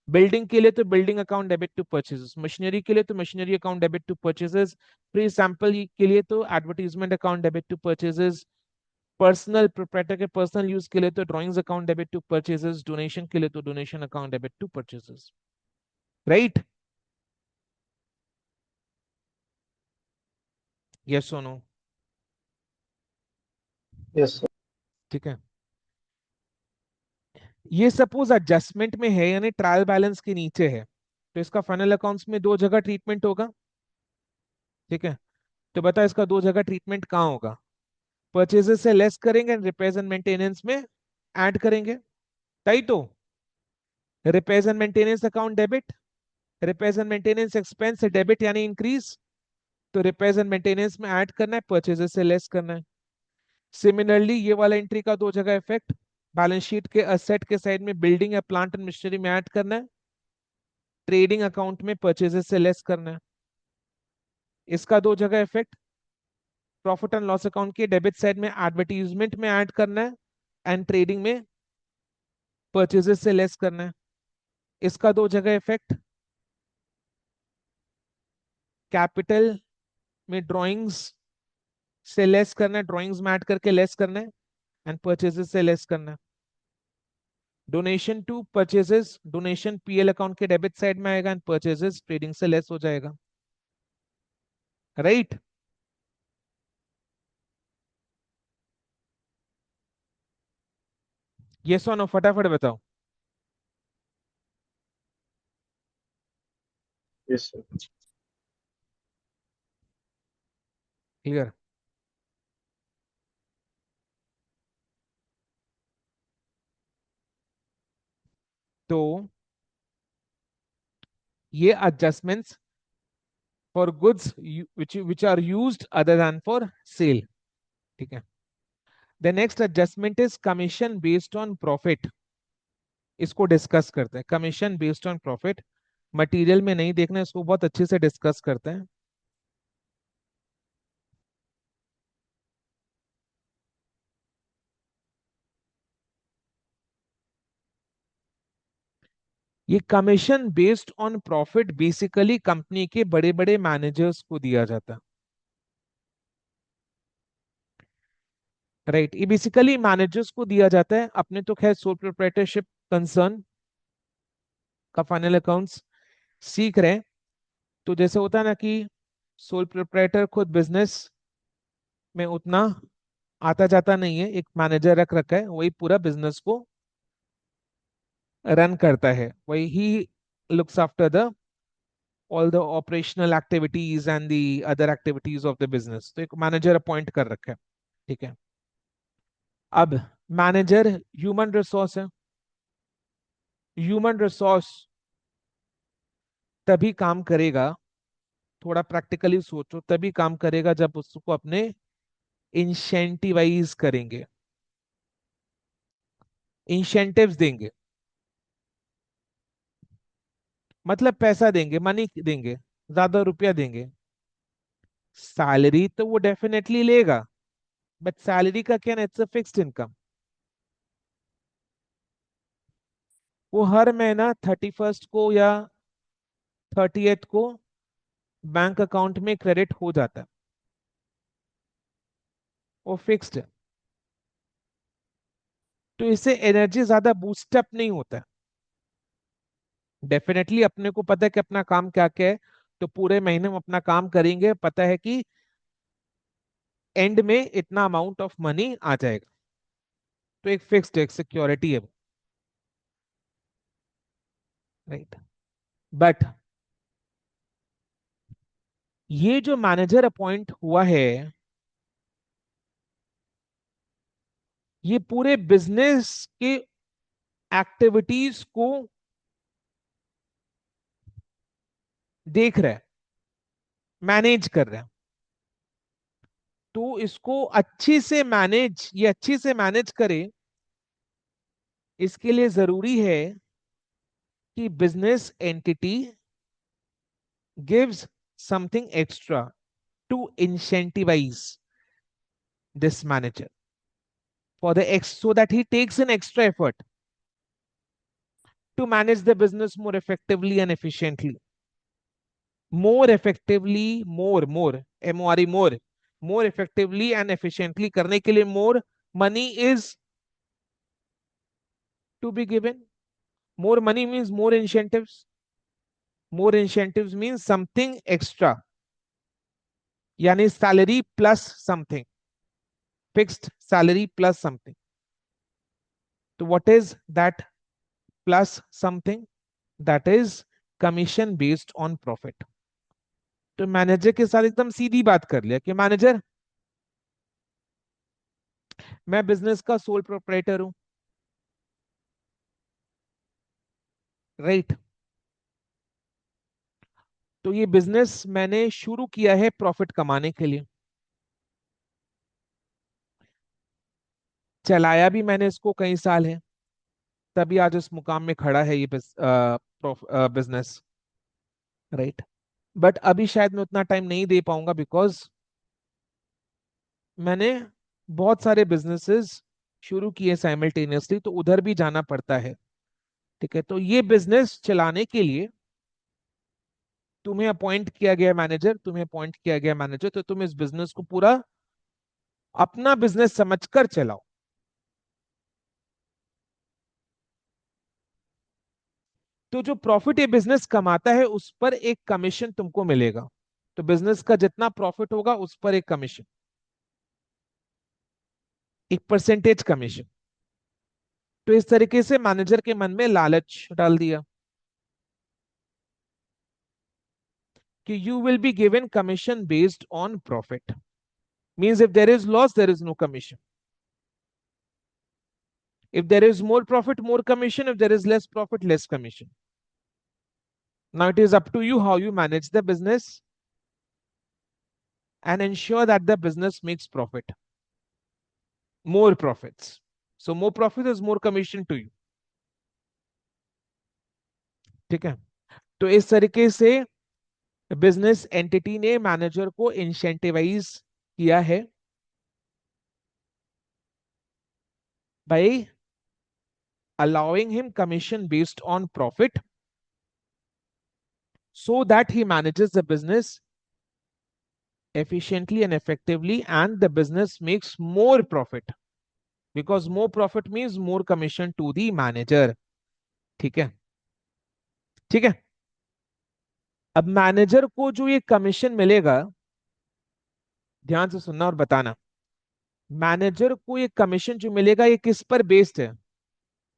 building के लिए तो building account debit to purchases, machinery के लिए तो machinery account debit to purchases, free sample के लिए तो advertisement account debit to purchases, personal proprietor के पर्सनल यूज के लिए तो drawings account debit to purchases, donation के लिए तो donation account debit to purchases. Right? Yes और नो? Yes, sir. ठीक है, ये सपोज एडजस्टमेंट में है यानी ट्रायल बैलेंस के नीचे है, तो इसका फाइनल अकाउंट्स में दो जगह ट्रीटमेंट होगा। ठीक है, तो बता इसका दो जगह ट्रीटमेंट कहाँ होगा? परचेजेस से लेस करेंगे एंड रिपेयर्स एंड मेंटेनेंस में ऐड करेंगे। ताई तो repairs and maintenance account debit, repairs and maintenance expense debit यानी इंक्रीज, तो रिपेयर्स एंड मेंटेनेंस में ऐड करना है, परचेजेस से लेस करना है। सिमिलरली ये वाला एंट्री का दो जगह इफेक्ट, बैलेंस शीट के असेट के साइड में बिल्डिंग या प्लांट एंड मशीनरी में ऐड करना है, ट्रेडिंग अकाउंट में परचेजेस से लेस करना है। इसका दो जगह effect, profit and loss account के डेबिट साइड में एडवर्टीजमेंट में ऐड करना है एंड ट्रेडिंग में परचेजेस से लेस करना है। इसका दो जगह इफेक्ट, कैपिटल में ड्राइंग्स से लेस करना है, ड्राइंग्स में ऐड करके लेस करना है एंड परचेजेस से लेस करना है। Donation to purchases, donation PL account के डेबिट साइड में आएगा एंड परचेजेस ट्रेडिंग से लेस हो जाएगा। राइट? ये सोनो फटाफट बताओ। Yes, sir. क्लियर? तो ये adjustments for goods which are used other than for sale। ठीक है, the next adjustment is commission based on profit। इसको डिस्कस करते हैं, commission based on profit. Material में नहीं देखना, इसको बहुत अच्छे से डिस्कस करते हैं। ये commission based on profit basically company के बड़े बड़े मैनेजर्स को दिया जाता है, राइट। ये बेसिकली मैनेजर्स को दिया जाता है। अपने तो खैर सोल प्रोप्राइटरशिप कंसर्न का फाइनल अकाउंट्स सीख रहे हैं। तो जैसे होता है ना कि सोल प्रोप्राइटर खुद बिजनेस में उतना आता जाता नहीं है, एक मैनेजर रख रखा है, वही पूरा बिजनेस को रन करता है, वही he looks after the all the operational activities and the other activities of the business. तो एक मैनेजर अपॉइंट कर रखा है, ठीक है। अब मैनेजर ह्यूमन रिसोर्स है। ह्यूमन रिसोर्स तभी काम करेगा, थोड़ा प्रैक्टिकली सोचो, तभी काम करेगा जब उसको अपने इंसेंटिवाइज करेंगे, इंसेंटिव्स देंगे, मतलब पैसा देंगे, मनी देंगे, ज्यादा रुपया देंगे। सैलरी तो वो डेफिनेटली लेगा, बट सैलरी का क्या ना, इट्स अ फिक्स्ड इनकम। वो हर महीना 31st को या 30th को बैंक अकाउंट में क्रेडिट हो जाता है, वो फिक्स्ड है। तो इससे एनर्जी ज्यादा बूस्टअप नहीं होता है। डेफिनेटली अपने को पता है कि अपना काम क्या क्या है, तो पूरे महीने में अपना काम करेंगे, पता है कि एंड में इतना अमाउंट ऑफ मनी आ जाएगा। तो एक फिक्स्ड, एक सिक्योरिटी है, राइट। बट ये जो मैनेजर अपॉइंट हुआ है, ये पूरे बिजनेस के एक्टिविटीज को देख रहा है, मैनेज कर रहा है। तो इसको अच्छी से मैनेज, ये अच्छी से मैनेज करे, इसके लिए जरूरी है कि business entity gives something extra to incentivize this manager for the ex so that he takes an extra effort to manage the business more effectively and efficiently. More effectively, more more more effectively and efficiently करने के लिए more money is to be given. More money means more incentives. More incentives means something extra, यानी salary plus something, fixed salary plus something. So what is that plus something? That is commission based on profit. तो manager के साथ एकदम सीधी बात कर लिया कि manager, मैं बिजनेस का सोल प्रोप्राइटर हूं, राइट। तो ये बिजनेस मैंने शुरू किया है प्रॉफिट कमाने के लिए, चलाया भी मैंने इसको कई साल है, तभी आज इस मुकाम में खड़ा है ये बिजनेस, राइट। बट अभी शायद मैं उतना टाइम नहीं दे पाऊंगा, बिकॉज मैंने बहुत सारे बिजनेसेस शुरू किए साइमल्टेनियसली, तो उधर भी जाना पड़ता है, ठीक है। तो ये बिजनेस चलाने के लिए तुम्हें अपॉइंट किया गया मैनेजर, तुम्हें अपॉइंट किया गया मैनेजर, तो तुम इस बिजनेस को पूरा अपना बिजनेस समझकर चलाओ। तो जो प्रॉफिट ये बिजनेस कमाता है उस पर एक कमीशन तुमको मिलेगा। तो बिजनेस का जितना प्रॉफिट होगा उस पर एक कमीशन, एक परसेंटेज कमीशन। तो इस तरीके से मैनेजर के मन में लालच डाल दिया कि you will be given commission based on profit, means if there is loss there is no commission, if there is more profit more commission, if there is less profit less commission. Now it is up to you how you manage the business and ensure that the business makes profit, more profits. So more profit is more commission to you. ठीक है, तो इस तरीके से business entity ने manager को incentivise किया है by allowing him commission based on profit so that he manages the business efficiently and effectively and the business makes more profit because more profit means more commission to the manager. ठीक है, ठीक है। अब manager को जो ये commission मिलेगा, ध्यान से सुनना और बताना, मैनेजर को ये कमीशन जो मिलेगा ये किस पर बेस्ड है,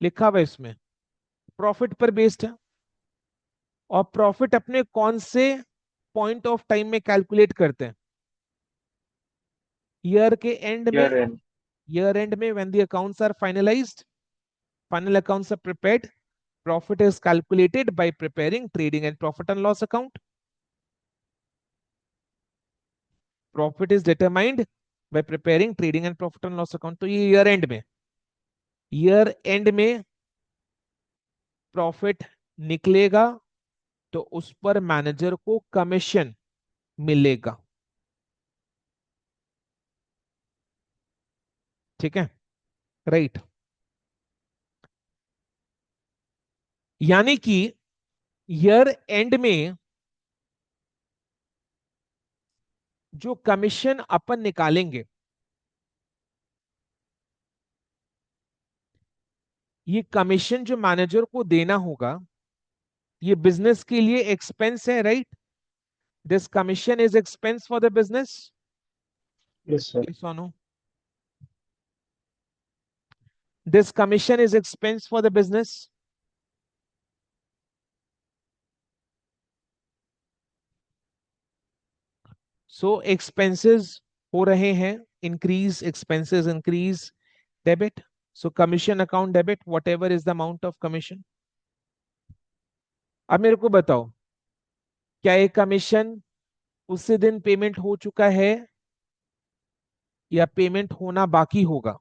लिखा हुआ है इसमें, प्रॉफिट पर बेस्ड है। और प्रॉफिट अपने कौन से पॉइंट ऑफ टाइम में कैलकुलेट करते हैं, ईयर के एंड में, Year end. year end में when the accounts are finalized, final accounts are prepared, profit is calculated by preparing trading and profit and loss account. Profit is determined by preparing trading and profit and loss account. तो ये year end में profit निकलेगा तो उस पर manager को commission मिलेगा। ठीक है, राइट। यानी कि ईयर एंड में जो कमीशन अपन निकालेंगे, ये कमीशन जो मैनेजर को देना होगा, ये बिजनेस के लिए एक्सपेंस है, right? This commission is expense for the business, Yes, sir. yes or no? This commission is expense for the business. So expenses हो रहे हैं, increase, expenses increase, debit. So commission account debit, whatever is the amount of commission. अब मेरे को बताओ, क्या ये commission उसी दिन पेमेंट हो चुका है या पेमेंट होना बाकी होगा?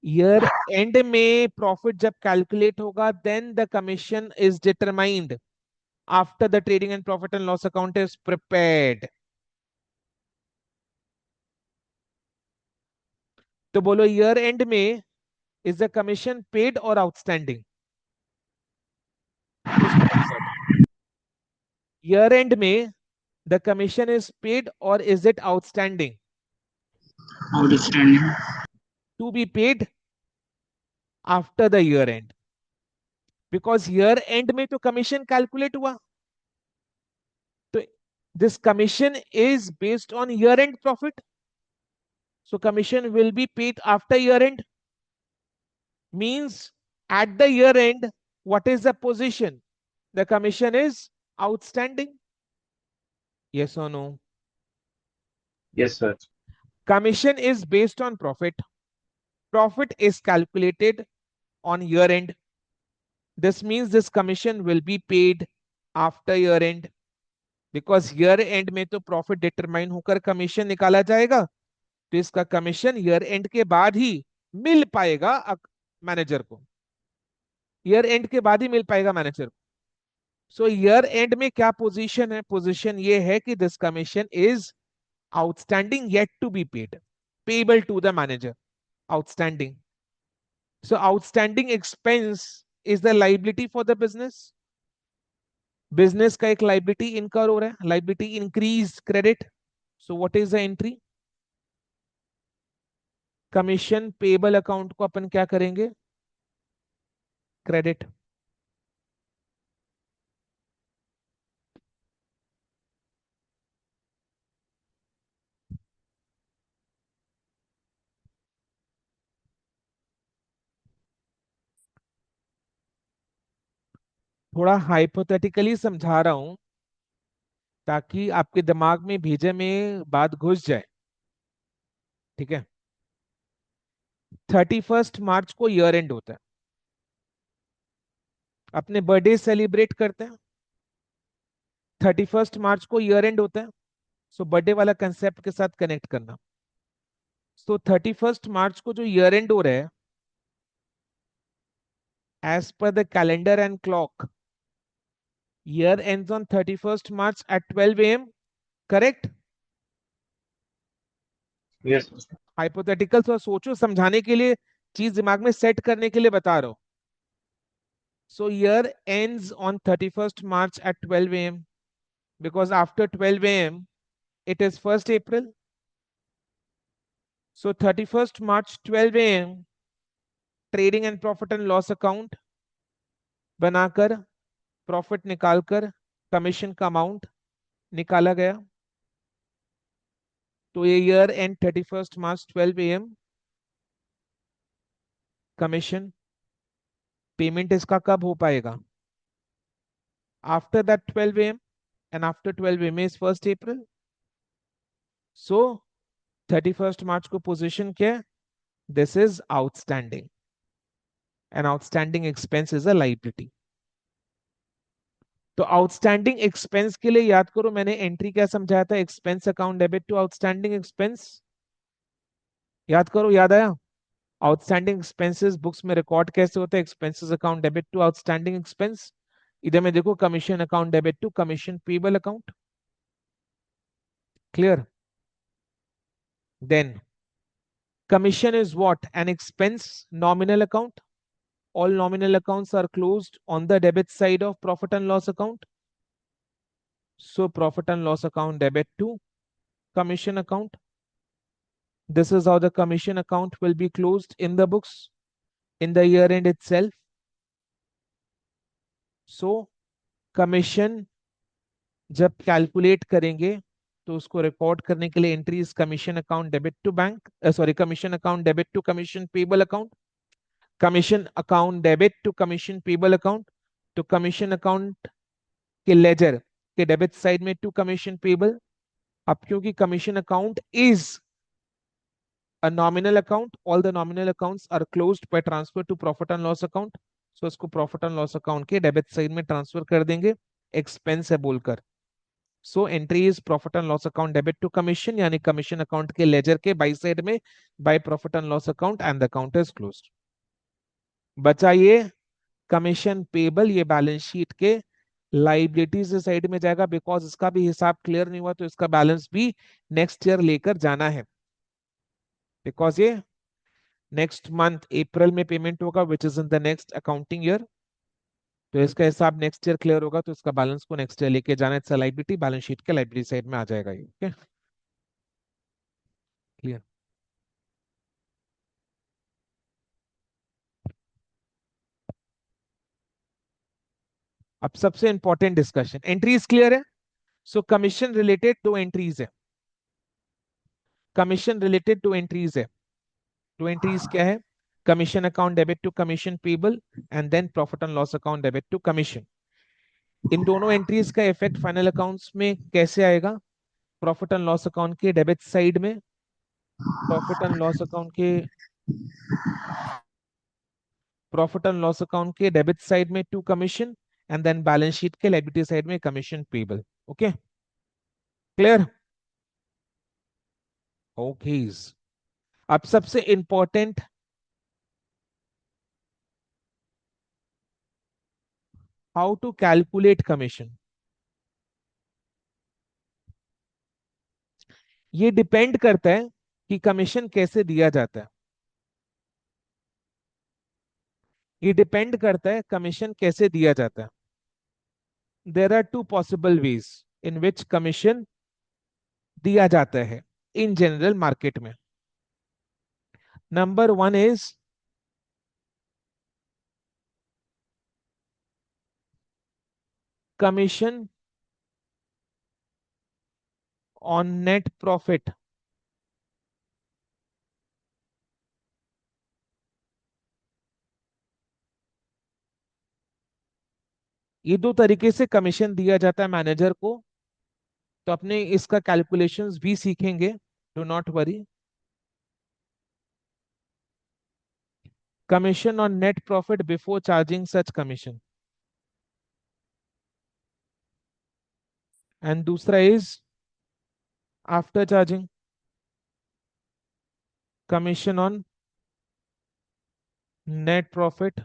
ईयर एंड में प्रॉफिट जब कैलकुलेट होगा, then the commission is determined after the trading and profit and loss account is prepared. तो बोलो, ईयर एंड में is the commission paid or outstanding? Year end में the commission is paid or is it outstanding? Outstanding. To be paid after the year end, because year end में तो commission calculate हुआ, तो this commission is based on year and profit, so commission will be paid after year and. Means at the year end, what is the position? The commission is outstanding. Yes or no? Yes, sir. Commission is based on profit. Profit is calculated on year end. This means this commission will be paid after year end. Because year end में तो profit determine होकर commission निकाला जाएगा, तो इसका commission year end के बाद ही मिल पाएगा मैनेजर को, ईयर एंड के बाद ही मिल पाएगा मैनेजर को। सो ईयर एंड में क्या पोजीशन है? पोजीशन ये है कि this commission is outstanding yet to be paid, payable to the manager, outstanding. So outstanding expense is the liability for the business. Business का एक लाइबिलिटी इनकर हो रहा है, liability increase credit. So what is the entry? Commission payable account को अपन क्या करेंगे? Credit. थोड़ा हाइपोथेटिकली समझा रहा हूं ताकि आपके दिमाग में भेजे में बात घुस जाए। ठीक है, 31 मार्च को ईयर एंड होता है, अपने बर्थडे सेलिब्रेट करते हैं, 31 मार्च को ईयर एंड होता है। सो बर्थडे वाला कंसेप्ट के साथ कनेक्ट करना। सो 31 मार्च को जो ईयर एंड हो रहा है, as per the calendar and clock, year ends on 31st March at 12 a.m. correct? Yes, sir. Hypothetical थोड़ा सोचो, समझाने के लिए, चीज दिमाग में सेट करने के लिए बता रहा हूं. So year ends on 31st March at 12 a.m. because after 12 a.m. it is 1st April. So 31st March 12 a.m. Trading and profit and loss account बनाकर, प्रॉफिट निकालकर, कमीशन का अमाउंट निकाला गया. तो ये year and 31st March 12 a.m. Commission payment इसका कब हो पाएगा? After that 12 a.m. and after 12 a.m. is 1st April. So 31st March को पोजीशन क्या है? This is outstanding. An outstanding expense is a liability. तो आउटस्टैंडिंग एक्सपेंस के लिए याद करो मैंने एंट्री क्या समझाया था, expense account debit to outstanding expense. याद करो, याद आया? आउटस्टैंडिंग एक्सपेंसेस बुक्स में रिकॉर्ड कैसे होता है? Expenses account debit to outstanding expense. इधर में देखो commission account debit to commission payable account. Clear? Then commission is what? An expense nominal account. All nominal accounts are closed on the debit side of profit and loss account. So profit and loss account debit to commission account. This is how the commission account will be closed in the books in the year end itself. So commission जब calculate करेंगे तो उसको record करने के लिए entries commission account debit to bank, sorry commission account debit to commission payable account, commission account debit to commission payable account. तो commission account के ledger के डेबिट साइड में टू कमीशन पेबल. अब क्योंकि commission account is a nominal account, all the nominal accounts are closed by transfer to profit and loss account. So इसको profit and loss account के debit side में transfer कर देंगे, expense है बोलकर. So entry is profit and loss account debit to commission, यानी commission account के ledger के बाई साइड में by profit and loss account and the account is closed. बचा ये कमीशन पेबल, ये बैलेंस शीट के लाइबिलिटीज साइड में जाएगा, बिकॉज इसका भी हिसाब क्लियर नहीं हुआ तो इसका बैलेंस भी नेक्स्ट ईयर लेकर जाना है, बिकॉज ये नेक्स्ट मंथ अप्रैल में पेमेंट होगा which is in the next accounting year. तो इसका हिसाब नेक्स्ट ईयर क्लियर होगा तो इसका बैलेंस को नेक्स्ट ईयर लेके जाना. इट्स लाइबिलिटी, बैलेंस शीट के लाइबिलिटी साइड में आ जाएगा ये. Okay, clear? अब सबसे इंपॉर्टेंट डिस्कशन, एंट्रीज क्लियर है? So commission related to entries है. कमीशन रिलेटेड टू एंट्रीज है. टू एंट्रीज क्या है? Commission account debit to commission payable and then profit and loss account debit to commission. इन दोनों entries का effect final accounts में कैसे आएगा? प्रॉफिट एंड लॉस अकाउंट के डेबिट साइड में, प्रॉफिट एंड लॉस अकाउंट के प्रॉफिट एंड लॉस अकाउंट के डेबिट साइड में to commission and then balance sheet के लायबिलिटी साइड में commission payable. Okay, clear? Okay. अब सबसे important, how to calculate commission. ये डिपेंड करता है कि कमीशन कैसे दिया जाता है. ये डिपेंड करता है कमीशन कैसे दिया जाता है. There are two possible ways in which commission दिया जाता है इन जनरल मार्केट में. Number one is commission on net profit. ये दो तरीके से कमीशन दिया जाता है मैनेजर को. तो अपने इसका कैलकुलेशंस भी सीखेंगे, do not worry. Commission on net profit before charging such commission, and दूसरा is after charging commission on net profit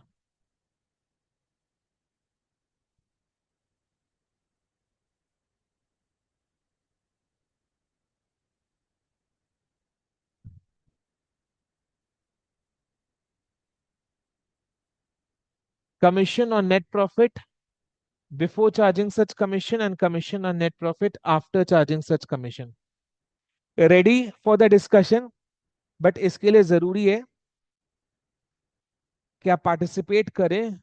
commission on net profit before charging such commission and commission on net profit after charging such commission. Ready for the discussion? But इसके लिए जरूरी है कि आप participate करें,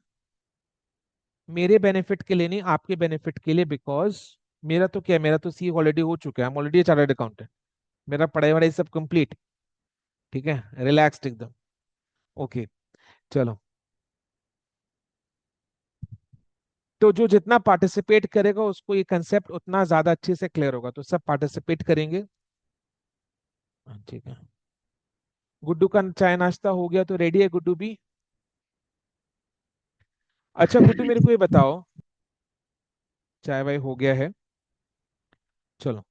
मेरे benefit के लिए नहीं, आपके बेनिफिट के लिए। बिकॉज मेरा तो क्या है, मेरा तो सी ऑलरेडी हो चुका है, I am already chartered accountant, मेरा पढ़ाई वढ़ाई सब कंप्लीट। ठीक है, रिलैक्स्ड एकदम। ओके चलो, तो जो जितना पार्टिसिपेट करेगा उसको ये कंसेप्ट उतना ज्यादा अच्छे से क्लियर होगा, तो सब पार्टिसिपेट करेंगे। ठीक है, गुड्डू का चाय नाश्ता हो गया तो रेडी है गुड्डू भी? अच्छा गुड्डू मेरे को ये बताओ, चाय वाय हो गया है, चलो।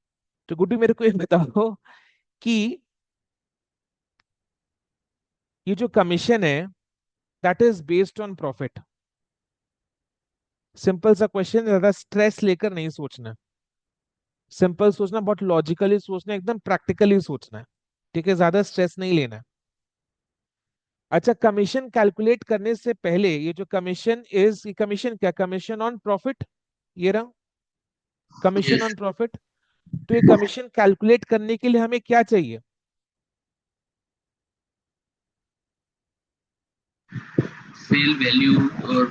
तो गुड्डू मेरे को ये बताओ कि ये जो कमीशन है that is based on profit. Simple सा क्वेश्चन, ज्यादा स्ट्रेस लेकर नहीं सोचना, सिंपल सोचना, बहुत लॉजिकली सोचना, एकदम प्रैक्टिकली सोचना है। ठीक है, ज्यादा स्ट्रेस नहीं लेना है। अच्छा, कमीशन कैलकुलेट करने से पहले ये जो कमीशन इज, ये कमीशन क्या, कमीशन ऑन प्रॉफिट, ये रहा कमीशन ऑन प्रॉफिट। तो ये कमीशन कैलकुलेट करने के लिए हमें क्या चाहिए? सेल वैल्यू और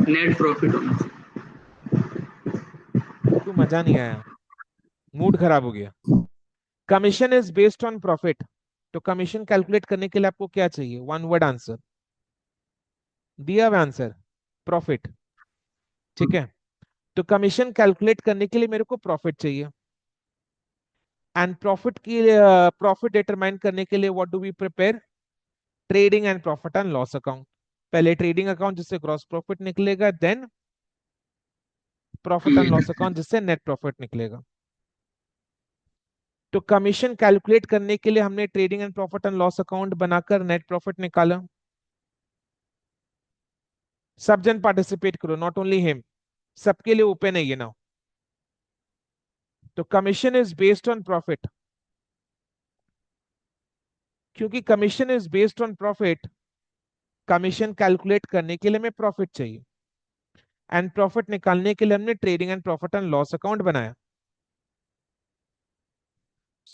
नेट प्रॉफिट होना चाहिए। गुड्डू मजा नहीं आया, मूड खराब हो गया। Commission is based on profit, तो कमीशन कैलकुलेट करने के लिए आपको क्या चाहिए? वन वर्ड आंसर दिया हुआ आंसर, प्रॉफिट। ठीक है, तो कमीशन कैलकुलेट करने के लिए मेरे को प्रॉफिट चाहिए, एंड प्रॉफिट की प्रॉफिट डिटरमाइन करने के लिए what do we prepare? Trading and profit and loss account. पहले ट्रेडिंग अकाउंट जिससे ग्रॉस प्रॉफिट निकलेगा, then profit and loss account जिससे नेट प्रॉफिट निकलेगा। तो कमीशन कैलकुलेट करने के लिए हमने trading and profit and loss account बनाकर नेट प्रॉफिट निकाला। सब जन पार्टिसिपेट करो, नॉट ओनली हिम, सबके लिए ओपन है ये नाउ। तो commission is based on profit, क्योंकि commission is based on profit, commission calculate करने के लिए हमें प्रॉफिट चाहिए, एंड प्रॉफिट निकालने के लिए हमने trading and profit and loss account बनाया।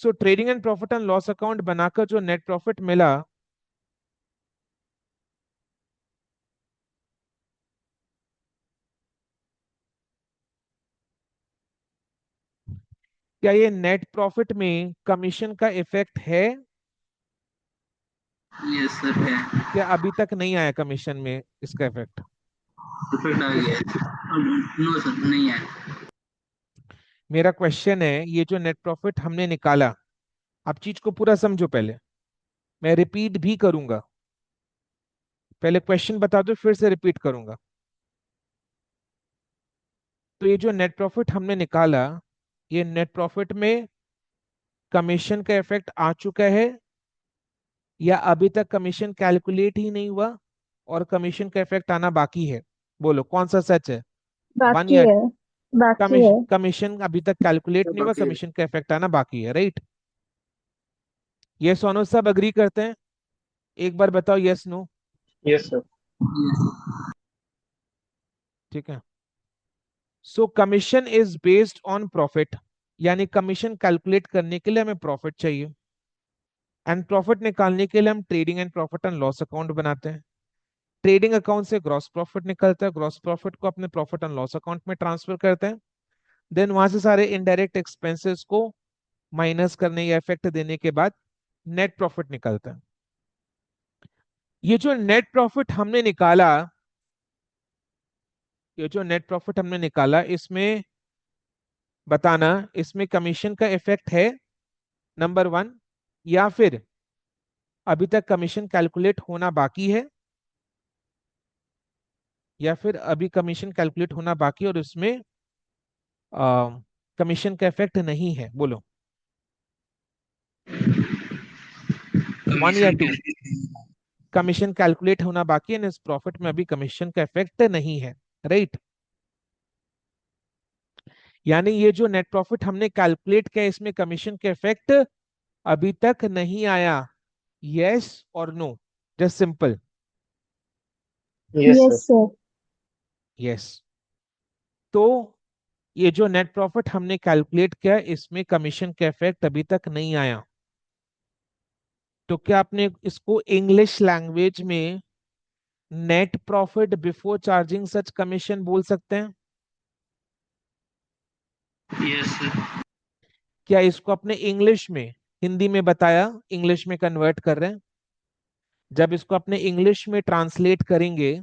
सो trading and profit and loss account बनाकर जो नेट प्रॉफिट मिला, क्या ये नेट प्रॉफिट में कमीशन का इफेक्ट है? यस सर है। क्या अभी तक नहीं आया कमीशन में इसका इफेक्ट? इफेक्ट आ गया। नो सर नहीं आया। मेरा क्वेश्चन है, ये जो नेट प्रॉफिट हमने निकाला, आप चीज को पूरा समझो पहले, मैं रिपीट भी करूंगा, पहले क्वेश्चन बता दो फिर से रिपीट करूंगा। तो ये जो नेट प्रॉफिट हमने निकाला, ये नेट प्रॉफिट में कमीशन का इफेक्ट आ चुका है, या अभी तक कमीशन कैलकुलेट ही नहीं हुआ और कमीशन का इफेक्ट आना बाकी है? बोलो कौन सा सच है, वन बाकी या? है, बाकी है। कमीशन अभी तक कैलकुलेट नहीं हुआ, बाकी है। कमीशन का इफेक्ट आना बाकी है, राइट? ये सोनो सब अग्री करते हैं? एक बार बताओ यस नो। Yes, sir. ठीक है, so commission is based on profit, यानी कमीशन कैलकुलेट करने के लिए हमें प्रॉफिट चाहिए, एंड प्रॉफिट निकालने के लिए हम trading and profit and loss account बनाते हैं। ट्रेडिंग अकाउंट से ग्रॉस प्रॉफिट निकलता है, ग्रॉस प्रॉफिट को अपने प्रॉफिट एंड लॉस अकाउंट में ट्रांसफर करते हैं, देन वहां से सारे इनडायरेक्ट एक्सपेंसेस को माइनस करने या इफेक्ट देने के बाद नेट प्रॉफिट निकलता है। ये जो नेट प्रॉफिट हमने निकाला, ये जो नेट प्रॉफिट हमने निकाला, इसमें बताना इसमें कमीशन का इफेक्ट है, नंबर वन, या फिर अभी तक कमीशन कैलकुलेट होना बाकी है, या फिर अभी कमीशन कैलकुलेट होना बाकी और उसमें कमीशन का इफेक्ट नहीं है? बोलो वन या कमीशन टू। कमीशन कैलकुलेट होना बाकी है, इस प्रॉफिट में अभी कमीशन का इफेक्ट नहीं है, राइट? यानी ये जो नेट प्रॉफिट हमने कैलकुलेट किया, इसमें कमीशन का इफेक्ट अभी तक नहीं आया, यस और no, just simple. Yes, sir. Yes, sir. Yes. तो ये जो नेट प्रॉफिट हमने कैलकुलेट किया, इसमें कमीशन का इफेक्ट अभी तक नहीं आया। तो क्या आपने इसको इंग्लिश लैंग्वेज में net profit before charging such commission बोल सकते हैं? Yes, sir. क्या इसको अपने इंग्लिश में, हिंदी में बताया, इंग्लिश में कन्वर्ट कर रहे हैं? जब इसको अपने इंग्लिश में ट्रांसलेट करेंगे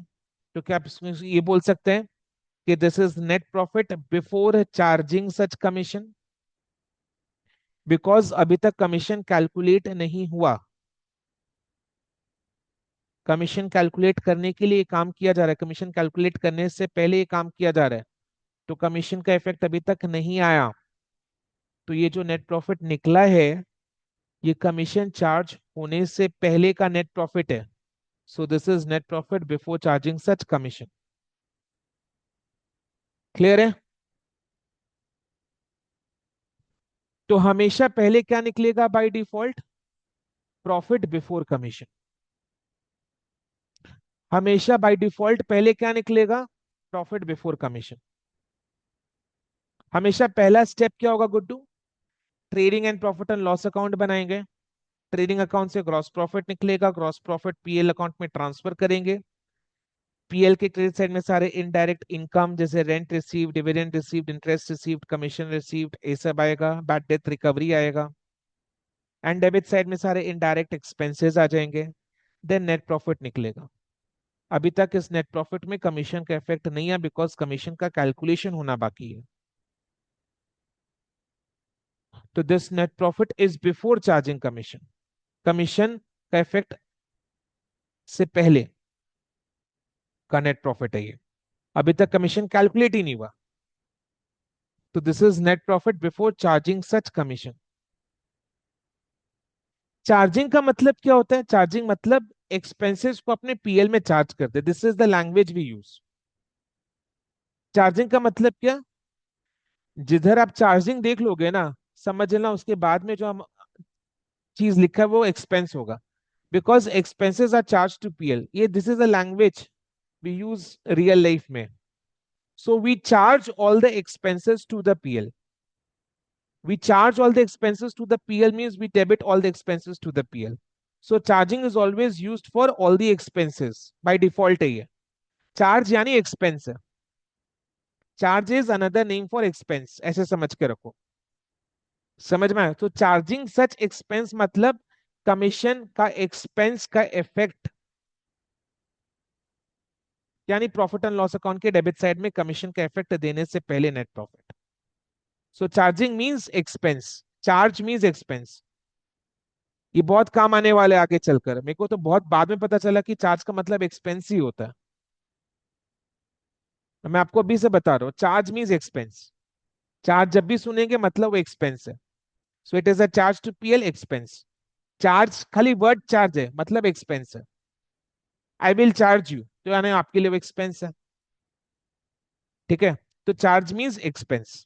तो क्या आप इसमें ये बोल सकते हैं कि this is net profit before charging such commission? Because अभी तक कमीशन कैलकुलेट नहीं हुआ। कमीशन कैलकुलेट करने के लिए काम किया जा रहा है, कमीशन कैलकुलेट करने से पहले ये काम किया जा रहा है, तो कमीशन का इफेक्ट अभी तक नहीं आया। तो ये जो नेट प्रॉफिट निकला है, ये कमीशन चार्ज होने से पहले का नेट प्रॉफिट है। So this is net profit before charging such commission. Clear है? तो हमेशा पहले क्या निकलेगा by default? Profit before commission. हमेशा बाय डिफॉल्ट पहले क्या निकलेगा? Profit before commission. हमेशा पहला स्टेप क्या होगा Guddu? Trading and profit and loss account बनाएंगे। ट्रेडिंग अकाउंट से ग्रॉस प्रॉफिट निकलेगा, ग्रॉस प्रॉफिट पीएल अकाउंट में ट्रांसफर करेंगे। पीएल के क्रेडिट साइड में सारे इनडायरेक्ट इनकम जैसे rent received, dividend received, interest received, commission received, ये सब आएगा। बैड डेट रिकवरी आएगा। एंड डेबिट साइड में सारे इनडायरेक्ट एक्सपेंसेस आ जाएंगे। देन नेट प्रॉफिट निकलेगा। अभी तक इस नेट प्रॉफिट में कमीशन का इफेक्ट नहीं है, बिकॉज कमीशन का कैलकुलेशन होना बाकी है। तो this net profit is before charging commission. Commission का इफेक्ट से पहले का नेट प्रॉफिट है ये। अभी तक कमीशन कैलकुलेट ही नहीं हुआ। तो this is net profit before charging such commission. Charging का मतलब क्या होता है? चार्जिंग मतलब एक्सपेंसेस को अपने पीएल में चार्ज करते। This is the language we use. Charging का मतलब क्या? जिधर आप चार्जिंग देख लोगे ना, समझ लेना उसके बाद में जो हम चीज लिखा है वो एक्सपेंस होगा। Because expenses are charge to PL. ये this is the language we use real life में। So we charge all the expenses to the PL. We charge all the expenses to the PL means we debit all the expenses to the PL. So charging is always used for all the expenses by default है ये। Charge यानी expense है। Charge is another name for expense, ऐसे समझ के रखो। समझ में आया? तो चार्जिंग सच एक्सपेंस मतलब कमीशन का एक्सपेंस का इफेक्ट, यानी प्रॉफिट एंड लॉस अकाउंट के डेबिट साइड में कमीशन का इफेक्ट देने से पहले net profit. So charging means expense, charge means expense. ये बहुत काम आने वाले आगे चलकर। मेरे को तो बहुत बाद में पता चला कि चार्ज का मतलब एक्सपेंस ही होता है। मैं आपको अभी से बता रहा हूँ, चार्ज मीन्स एक्सपेंस। चार्ज जब भी सुनेंगे मतलब वो एक्सपेंस है। So it is a charge to P L expense. Charge खाली वर्ड चार्ज है, मतलब एक्सपेंस है। आई विल चार्ज यू, तो यानी आपके लिए वो एक्सपेंस है। ठीक है? तो चार्ज मीन्स एक्सपेंस।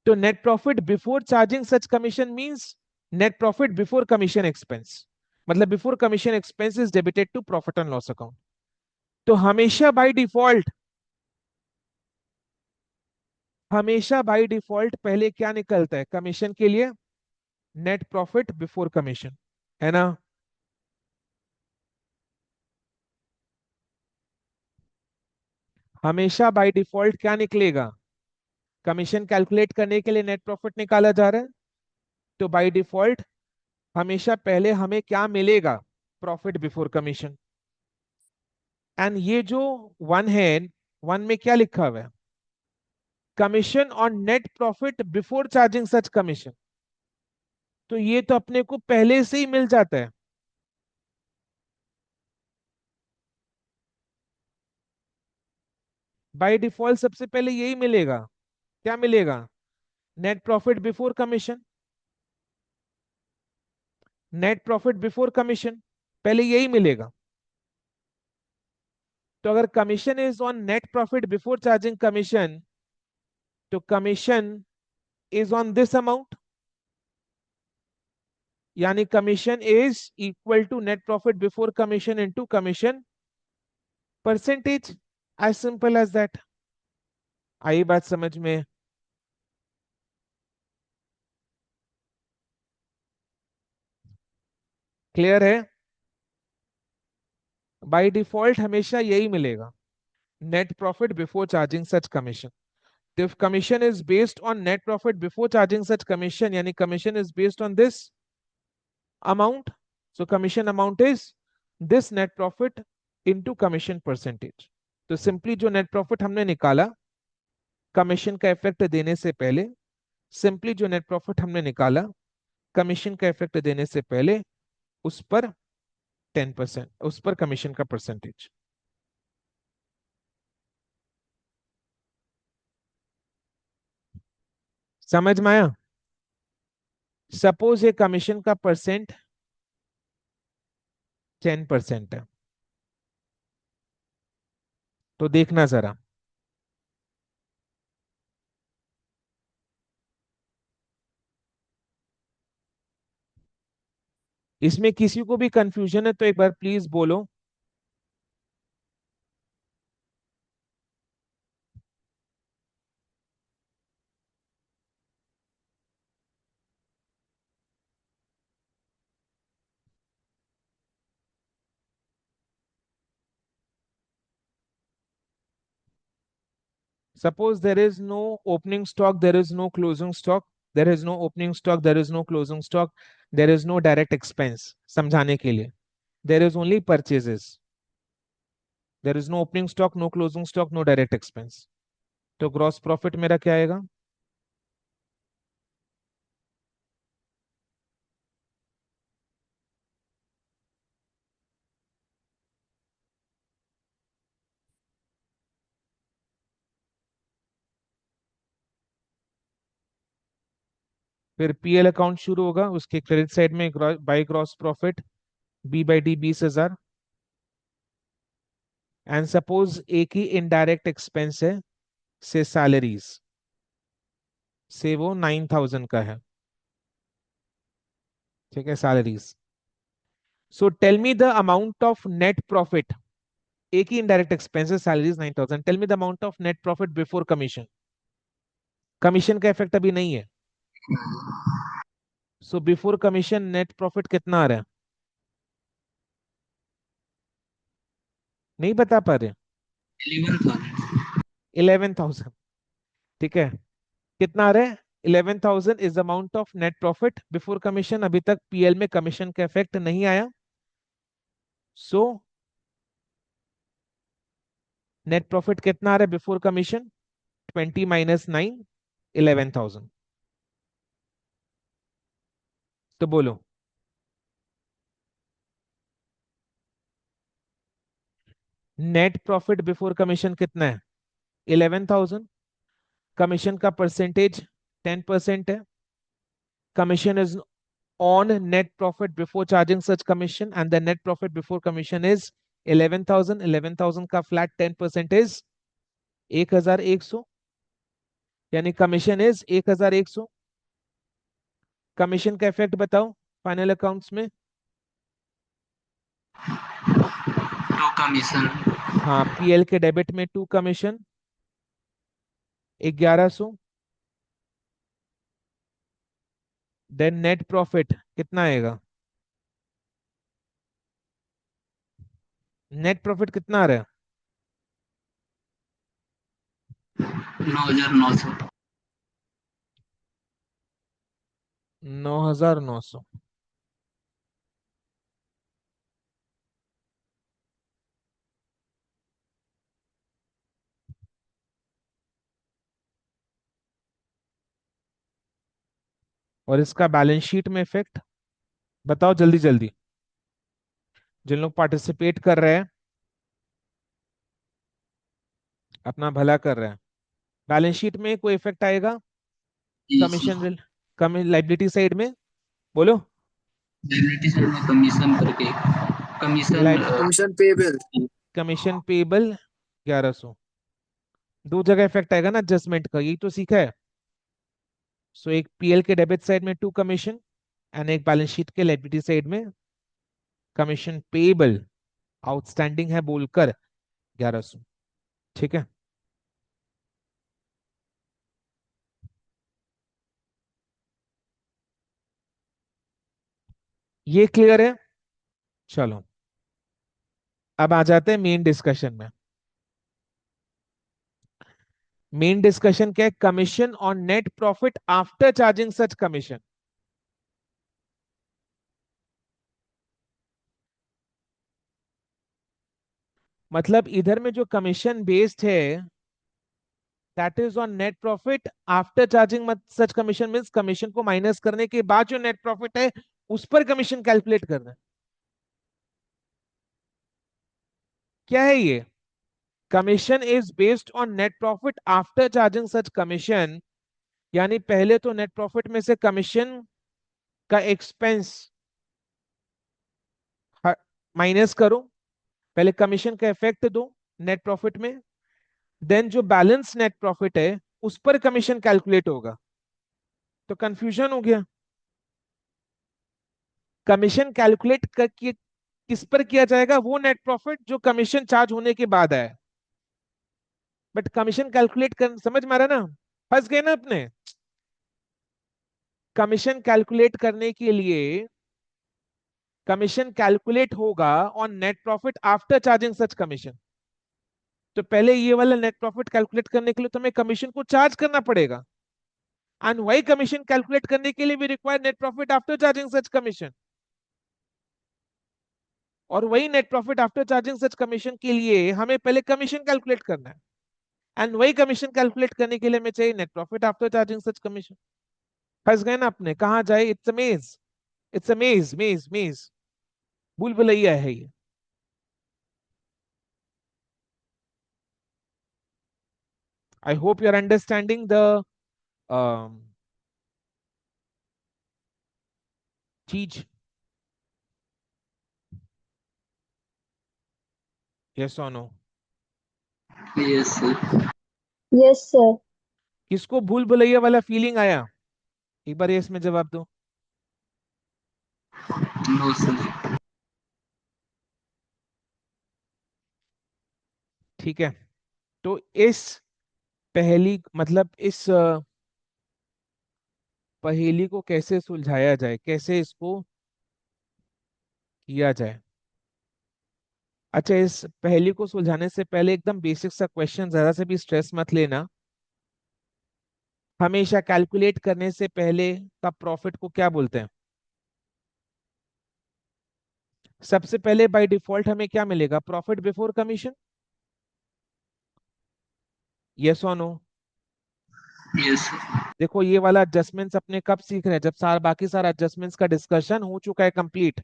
तो net profit before charging such commission means net profit before commission expense. मतलब before commission expense is debited to profit and loss account. तो हमेशा बाय डिफॉल्ट, हमेशा बाय डिफॉल्ट पहले क्या निकलता है कमीशन के लिए? नेट प्रॉफिट बिफोर कमीशन, है ना? हमेशा बाय डिफॉल्ट क्या निकलेगा? कमीशन कैलकुलेट करने के लिए नेट प्रॉफिट निकाला जा रहा है, तो बाय डिफॉल्ट हमेशा पहले हमें क्या मिलेगा? Profit before commission. एंड ये जो वन है, वन में क्या लिखा हुआ है? Commission on net profit before charging such commission. तो ये तो अपने को पहले से ही मिल जाता है। बाय डिफॉल्ट सबसे पहले यही मिलेगा। क्या मिलेगा? Net profit before commission. Net profit before commission पहले यही मिलेगा। तो अगर commission is on net profit before charging commission, तो commission is on this amount. यानी commission is equal to net profit before commission into commission percentage, as simple as that. आई बात समझ में? क्लियर है? बाय डिफॉल्ट हमेशा यही मिलेगा, net profit before charging such commission. If commission is based on net profit before charging such commission, yani commission is based on this amount, so commission amount is this net profit into commission percentage। तो simply जो net profit हमने निकाला commission का effect देने से पहले, simply जो net profit हमने निकाला कमीशन का इफेक्ट देने से पहले, उस पर 10%, उस पर कमीशन का परसेंटेज। समझ में आया? सपोज ये कमीशन का परसेंट 10% है, तो देखना जरा, इसमें किसी को भी कंफ्यूजन है तो एक बार प्लीज बोलो। Suppose there is no opening stock, there is no closing stock, there is no opening stock, there is no closing stock, there is no direct expense। समझाने के लिए, there is only purchases, there is no opening stock, no closing stock, no direct expense। तो gross profit मेरा क्या आएगा? फिर P L account शुरू होगा, उसके क्रेडिट साइड में by gross profit B by D 20,000। And suppose एक ही इनडायरेक्ट एक्सपेंस है, से सैलरीज, से वो 9,000 का है, ठीक है, salaries. So tell me the amount of net profit, एक ही indirect expenses salaries 9,000, tell me the amount of net profit before commission. Commission का इफेक्ट अभी नहीं है, so before commission net profit कितना आ रहा है? नहीं बता पा रहे? 11,000। 11,000, ठीक है। कितना आ रहा है? 11,000 is amount of net profit before commission. अभी तक पीएल में कमीशन का इफेक्ट नहीं आया, सो नेट प्रॉफिट कितना आ रहा है बिफोर कमीशन? 20 माइनस 9, 11,000। तो बोलो, नेट प्रॉफिट बिफोर कमीशन कितना है? 11,000। कमीशन का परसेंटेज 10% है। Commission is on net profit before charging such commission, and the net profit before commission is 11,000। 11,000 का फ्लैट 10% is 1,100, यानी कमीशन इज 1,100। कमीशन का इफेक्ट बताओ फाइनल अकाउंट्स में। To commission. हाँ, पीएल के डेबिट में 2 कमीशन 1,100। देन नेट प्रॉफिट कितना आएगा? नेट प्रॉफिट कितना आ रहा है? 9,900। 9,900। और इसका बैलेंस शीट में इफेक्ट बताओ जल्दी जल्दी, जिन लोग पार्टिसिपेट कर रहे हैं, अपना भला कर रहे हैं। बैलेंस शीट में कोई इफेक्ट आएगा? कमीशन, कमी लाइबिलिटी साइड में बोलो। लायबिलिटी साइड में कमीशन करके commission commission payable. Commission payable 1,100, दो जगह इफेक्ट आएगा ना एडजस्टमेंट का, यही तो सीखा है। सो एक पीएल के डेबिट साइड में 2 कमीशन एंड एक बैलेंस शीट के लायबिलिटी साइड में कमीशन पेबल आउटस्टैंडिंग है बोलकर 1100। ठीक है, ये क्लियर है। चलो अब आ जाते हैं मेन डिस्कशन में। मेन डिस्कशन क्या है? Commission on net profit after charging such commission. मतलब इधर में जो कमीशन बेस्ड है that is on net profit after charging such commission, means commission को माइनस करने के बाद जो नेट प्रॉफिट है उस पर कमीशन कैलकुलेट करना है। क्या है ये? Commission is based on net profit after charging such commission, यानी पहले तो नेट प्रॉफिट में से कमीशन का एक्सपेंस माइनस करो, पहले कमीशन का इफेक्ट दो नेट प्रॉफिट में, देन जो बैलेंस नेट प्रॉफिट है उस पर कमीशन कैलकुलेट होगा। तो कंफ्यूजन हो गया। कमीशन कैलकुलेट करके किस पर किया जाएगा? वो नेट प्रॉफिट जो कमीशन चार्ज होने के बाद आया। बट कमीशन कैलकुलेट कर, समझ में आ रहा ना? फंस गए ना अपने? कमीशन कैलकुलेट करने के लिए कमीशन कैलकुलेट होगा on net profit after charging such commission. तो पहले ये वाला नेट प्रॉफिट कैलकुलेट करने के लिए तुम्हें कमीशन को चार्ज करना पड़ेगा, एंड वही कमीशन कैलकुलेट करने के लिए भी require net profit after charging such commission. और वही net profit after charging such commission के लिए हमें पहले कमीशन कैलकुलेट करना है, एंड वही कमीशन कैलकुलेट करने के लिए हमें चाहिए net profit after charging such commission. फंस गए ना अपने? कहाँ जाए? इट्स अ मेज, इट्स अ मेज, मेज मेज, भूल भुलैया है ये। I hope you are understanding the चीज। यस और no? Yes, sir. Yes, sir. किसको भूल भुलैया वाला फीलिंग आया? एक बार इसमें जवाब दो। No, sir. ठीक है, तो इस पहेली मतलब इस पहेली को कैसे सुलझाया जाए, कैसे इसको किया जाए? अच्छा, इस पहेली को सुलझाने से पहले एकदम बेसिक सा क्वेश्चन, जरा से भी स्ट्रेस मत लेना। हमेशा कैलकुलेट करने से पहले का प्रॉफिट को क्या बोलते हैं? सबसे पहले बाय डिफॉल्ट हमें क्या मिलेगा? Profit before commission. यस और नो? Yes, sir. देखो ये वाला एडजस्टमेंट्स अपने कब सीख रहे हैं? जब सारा बाकी सारा एडजस्टमेंट्स का डिस्कशन हो चुका है कंप्लीट।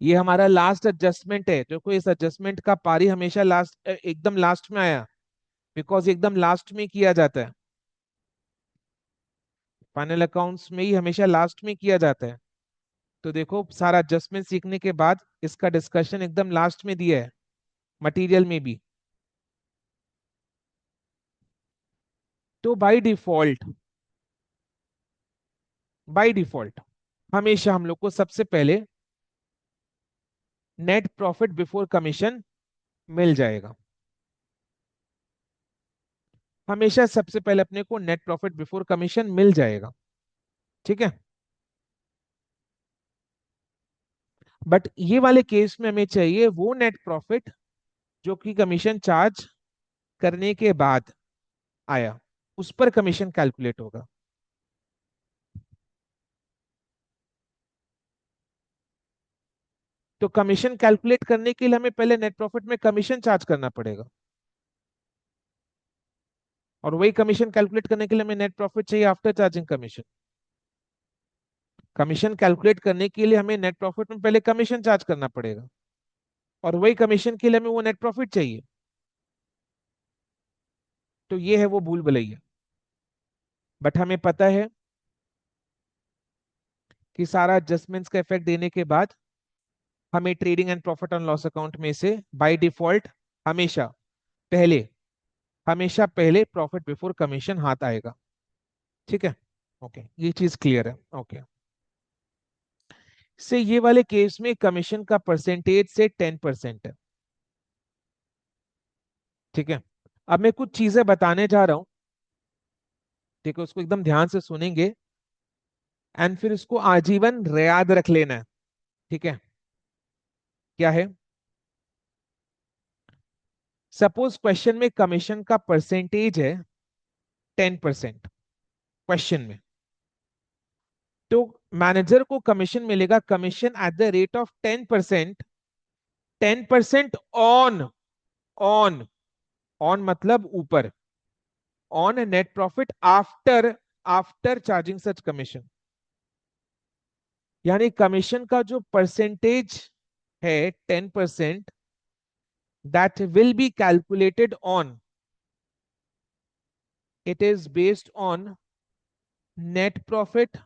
ये हमारा लास्ट एडजस्टमेंट है। देखो इस एडजस्टमेंट का पारी हमेशा लास्ट, एकदम लास्ट में आया, बिकॉज एकदम लास्ट में किया जाता है। फाइनल अकाउंट्स में ही हमेशा लास्ट में किया जाता है। तो देखो सारा एडजस्टमेंट सीखने के बाद इसका डिस्कशन एकदम लास्ट में दिया है, मटेरियल में भी। तो बाय डिफॉल्ट हमेशा हम लोग को सबसे पहले नेट प्रॉफिट बिफोर कमीशन मिल जाएगा। हमेशा सबसे पहले अपने को नेट प्रॉफिट बिफोर कमीशन मिल जाएगा। ठीक है, बट ये वाले केस में हमें चाहिए वो नेट प्रॉफिट जो कि कमीशन चार्ज करने के बाद आया, उस पर कमीशन कैलकुलेट होगा। तो कमीशन कैलकुलेट करने के लिए हमें पहले नेट प्रॉफिट में कमीशन चार्ज करना पड़ेगा, और वही कमीशन कैलकुलेट करने के लिए हमें नेट प्रॉफिट चाहिए after charging commission. Commission calculate करने के लिए हमें नेट प्रॉफिट में पहले कमीशन चार्ज करना पड़ेगा, और वही कमीशन के लिए हमें वो नेट प्रॉफिट चाहिए। तो ये है वो भूल भुलैया। बट हमें पता है कि सारा एडजस्टमेंट्स का इफेक्ट देने के बाद हमें trading and profit and loss account में से बाय डिफॉल्ट हमेशा पहले हमेशा पहले प्रॉफिट बिफोर कमीशन हाथ आएगा। ठीक है, ओके, ये चीज क्लियर है। ओके, से ये वाले केस में कमीशन का परसेंटेज से 10% है। ठीक है, अब मैं कुछ चीजें बताने जा रहा हूं, ठीक है, उसको एकदम ध्यान से सुनेंगे एंड फिर इसको आजीवन याद रख लेना है। ठीक है, क्या है, सपोज क्वेश्चन में कमीशन का परसेंटेज है 10% क्वेश्चन में, तो मैनेजर को कमीशन मिलेगा, commission at the rate of 10%, 10% on, on, on मतलब ऊपर, on net profit after, after charging such commission. यानी कमीशन का जो परसेंटेज है 10%, that will be calculated on, it is based on net profit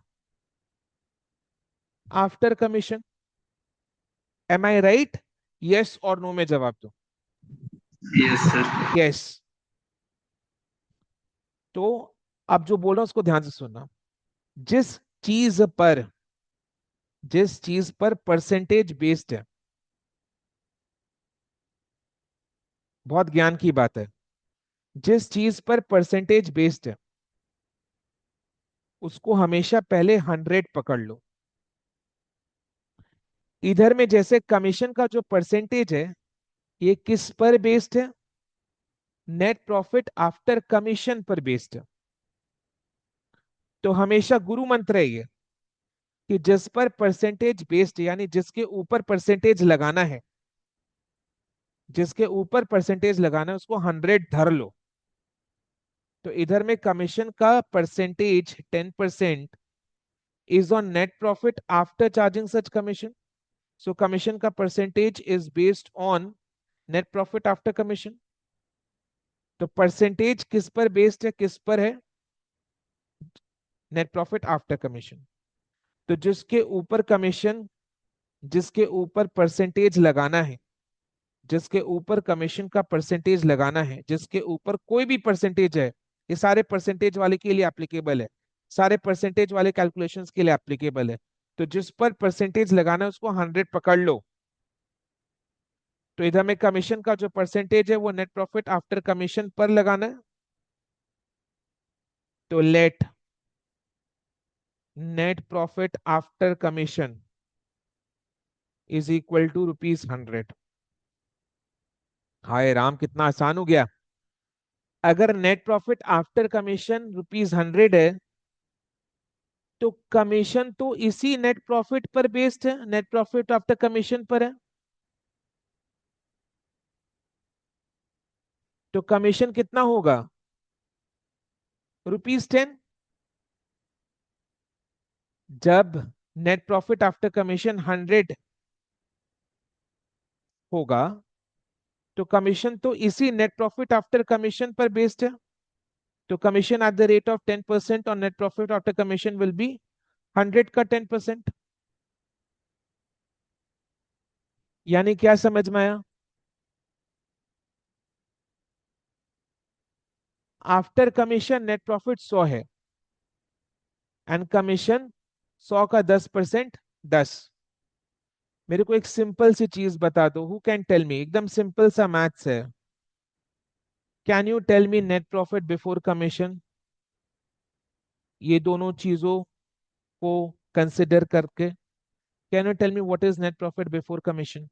after commission. Am I right? Yes or no में जवाब दो। Yes, sir. Yes. तो अब जो बोल रहा हूं उसको ध्यान से सुनना। जिस चीज पर, जिस चीज पर परसेंटेज बेस्ड है, बहुत ज्ञान की बात है, जिस चीज पर परसेंटेज बेस्ड है उसको हमेशा पहले 100 पकड़ लो। इधर में जैसे कमीशन का जो परसेंटेज है ये किस पर बेस्ड है, नेट प्रॉफिट आफ्टर कमीशन पर बेस्ड है। तो हमेशा गुरु मंत्र है ये कि जिस पर परसेंटेज बेस्ड, यानी जिसके ऊपर परसेंटेज लगाना है, जिसके ऊपर परसेंटेज लगाना है उसको 100 धर लो। तो इधर में कमीशन का percentage 10% is on net profit after charging such commission, so commission का percentage is based on net profit after commission. तो परसेंटेज किस पर बेस्ड है, किस पर है, नेट प्रॉफिट आफ्टर कमीशन। तो जिसके ऊपर कमीशन, जिसके ऊपर परसेंटेज लगाना है, जिसके ऊपर कमीशन का परसेंटेज लगाना है, जिसके ऊपर कोई भी परसेंटेज है, ये सारे परसेंटेज वाले के लिए एप्लीकेबल है, सारे परसेंटेज वाले कैलकुलेशंस के लिए एप्लीकेबल है। तो जिस पर परसेंटेज लगाना है उसको 100 पकड़ लो। तो इधर में कमीशन का जो परसेंटेज है वो नेट प्रॉफिट आफ्टर कमीशन पर लगाना है। तो let net profit after commission is equal to ₹100। हाय राम, कितना आसान हो गया। अगर नेट प्रॉफिट आफ्टर कमीशन ₹100 है तो कमीशन तो इसी नेट प्रॉफिट पर बेस्ड है, नेट प्रॉफिट आफ्टर कमीशन पर है। तो कमीशन कितना होगा, ₹10। जब नेट प्रॉफिट आफ्टर कमीशन 100 होगा तो कमीशन तो इसी नेट प्रॉफिट आफ्टर कमीशन पर बेस्ड है। तो commission at the rate of 10% और net profit after commission will be 100 का 10%। यानी क्या समझ में आया, आफ्टर कमीशन नेट प्रॉफिट 100 है एंड कमीशन 100 का 10%, 10। मेरे को एक सिंपल सी चीज बता दो, हु कैन टेल मी, एकदम सिंपल सा मैथ्स है, can you tell me net profit before commission, ये दोनों चीजों को कंसिडर करके can you tell me what is net profit before commission.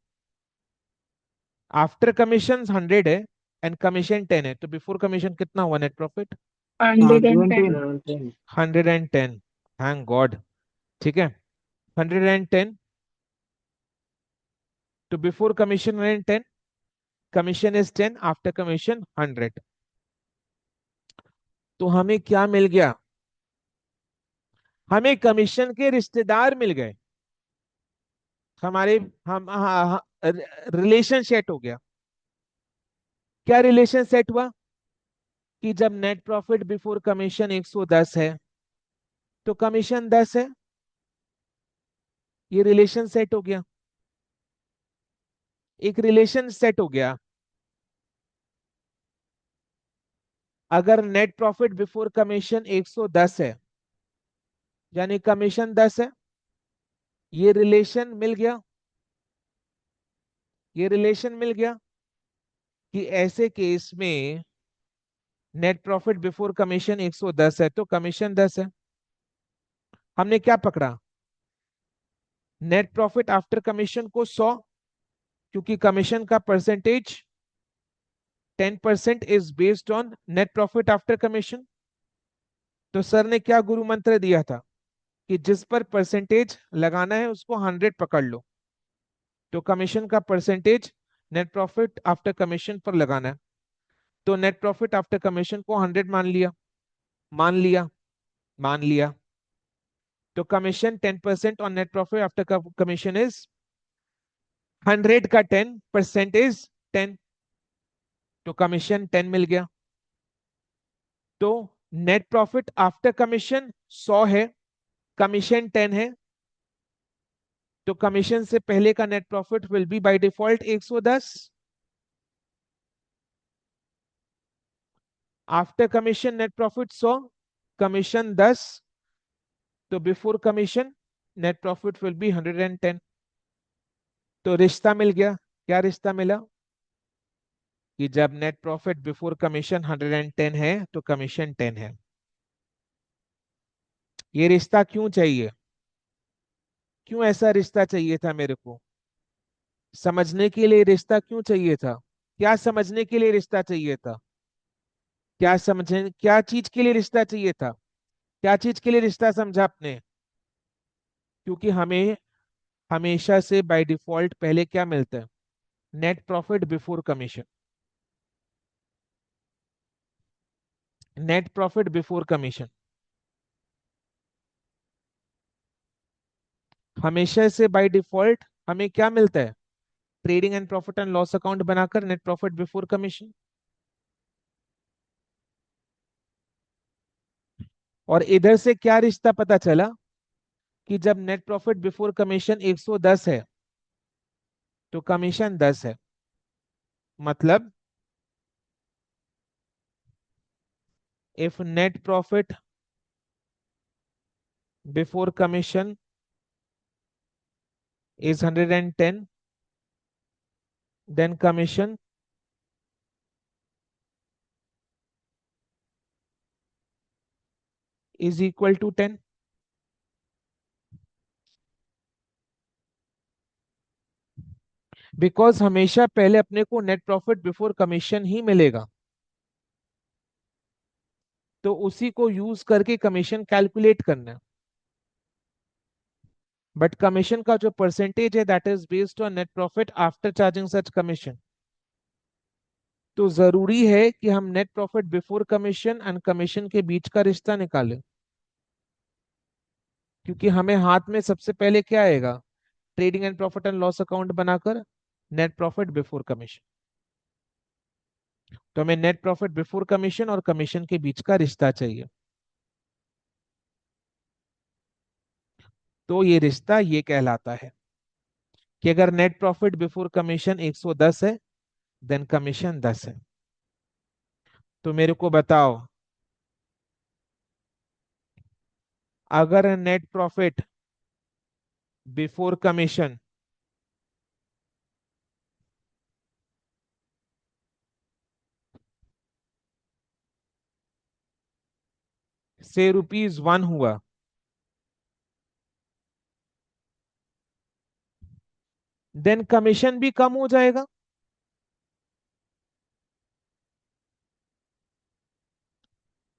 After commission 100 है एंड कमीशन 10 है, तो बिफोर कमीशन कितना हुआ नेट प्रॉफिट, 110. 110। Thank God. ठीक है, 110, तो before commission 110, commission is 10, after commission 100। तो हमें क्या मिल गया, हमें कमीशन के रिश्तेदार मिल गए, हमारे हम रिलेशन सेट हो गया। क्या रिलेशन सेट हुआ कि जब नेट प्रॉफिट बिफोर कमीशन 110 है तो कमीशन 10 है, ये रिलेशन सेट हो गया, एक रिलेशन सेट हो गया। अगर नेट प्रॉफिट बिफोर कमीशन 110 है यानी कमीशन 10 है, ये रिलेशन मिल गया, ये रिलेशन मिल गया कि ऐसे केस में नेट प्रॉफिट बिफोर कमीशन 110 है तो कमीशन 10 है। हमने क्या पकड़ा, नेट प्रॉफिट आफ्टर कमीशन को 100, क्योंकि कमीशन का percentage 10% is based on net profit after commission. तो सर ने क्या गुरु मंत्र दिया था कि जिस पर परसेंटेज लगाना है उसको 100 पकड़ लो। तो कमीशन का percentage net profit after commission पर लगाना है। तो नेट प्रॉफिट आफ्टर कमीशन को 100 मान लिया, मान लिया, मान लिया। तो commission 10% on net profit after commission is 100 का 10% इज 10। तो कमीशन 10 मिल गया। तो नेट प्रॉफिट आफ्टर कमीशन 100 है, कमीशन 10 है, तो कमीशन से पहले का net profit will be by default 110। After commission net profit 100, commission 10, तो before commission net profit will be 110। तो रिश्ता मिल गया। क्या रिश्ता मिला कि जब नेट प्रॉफिट बिफोर कमीशन 110 है तो कमीशन 10 है। ये रिश्ता क्यों चाहिए, क्यों ऐसा रिश्ता चाहिए था मेरे को, समझने के लिए रिश्ता क्यों चाहिए था, क्या समझने के लिए रिश्ता चाहिए था, क्या समझने, क्या चीज के लिए रिश्ता चाहिए था, क्या चीज के लिए रिश्ता समझा आपने? क्योंकि हमें हमेशा से बाय डिफॉल्ट पहले क्या मिलता है, net profit before commission, net profit before commission हमेशा से बाय डिफॉल्ट हमें क्या मिलता है, trading and profit and loss account बनाकर नेट प्रॉफिट बिफोर कमीशन। और इधर से क्या रिश्ता पता चला कि जब नेट प्रॉफिट बिफोर कमीशन 110 है तो कमीशन 10 है। मतलब if net profit before commission is 110, then commission is equal to 10। Because हमेशा पहले अपने को नेट प्रॉफिट बिफोर कमीशन ही मिलेगा, तो उसी को यूज करके कमीशन कैलकुलेट करना है। बट कमीशन का जो परसेंटेज है that is based on net profit after charging such commission. तो जरूरी है कि हम net profit before commission and commission के बीच का रिश्ता निकालें, क्योंकि हमें हाथ में सबसे पहले क्या आएगा, trading and profit and loss account बनाकर नेट प्रॉफिट बिफोर कमीशन। तो हमें नेट प्रॉफिट बिफोर कमीशन और कमीशन के बीच का रिश्ता चाहिए। तो ये रिश्ता ये कहलाता है कि अगर नेट प्रॉफिट बिफोर कमीशन 110 है देन कमीशन 10 है। तो मेरे को बताओ, अगर नेट प्रॉफिट बिफोर कमीशन से ₹1 हुआ, देन कमीशन भी कम हो जाएगा।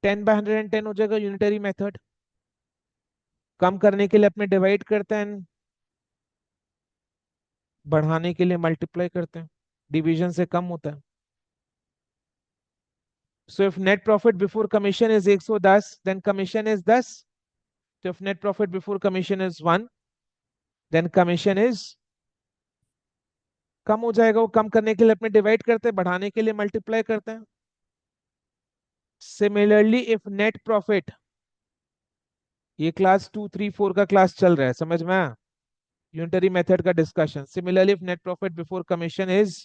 टेन बाय 110 हो जाएगा यूनिटरी मेथड। कम करने के लिए अपने डिवाइड करते हैं, बढ़ाने के लिए मल्टीप्लाई करते हैं, डिवीजन से कम होता है। So if net profit before commission is 110, then commission is 10. So if net profit before commission is 1, then commission is कम हो जाएगा। वो कम करने के लिए अपने डिवाइड करते हैं, बढ़ाने के लिए मल्टीप्लाई करते हैं। सिमिलरली इफ नेट प्रॉफिट, ये क्लास 2 3 4 का क्लास चल रहा है, समझ में आया? यूनिटरी मेथड का discussion. Similarly if net profit before commission is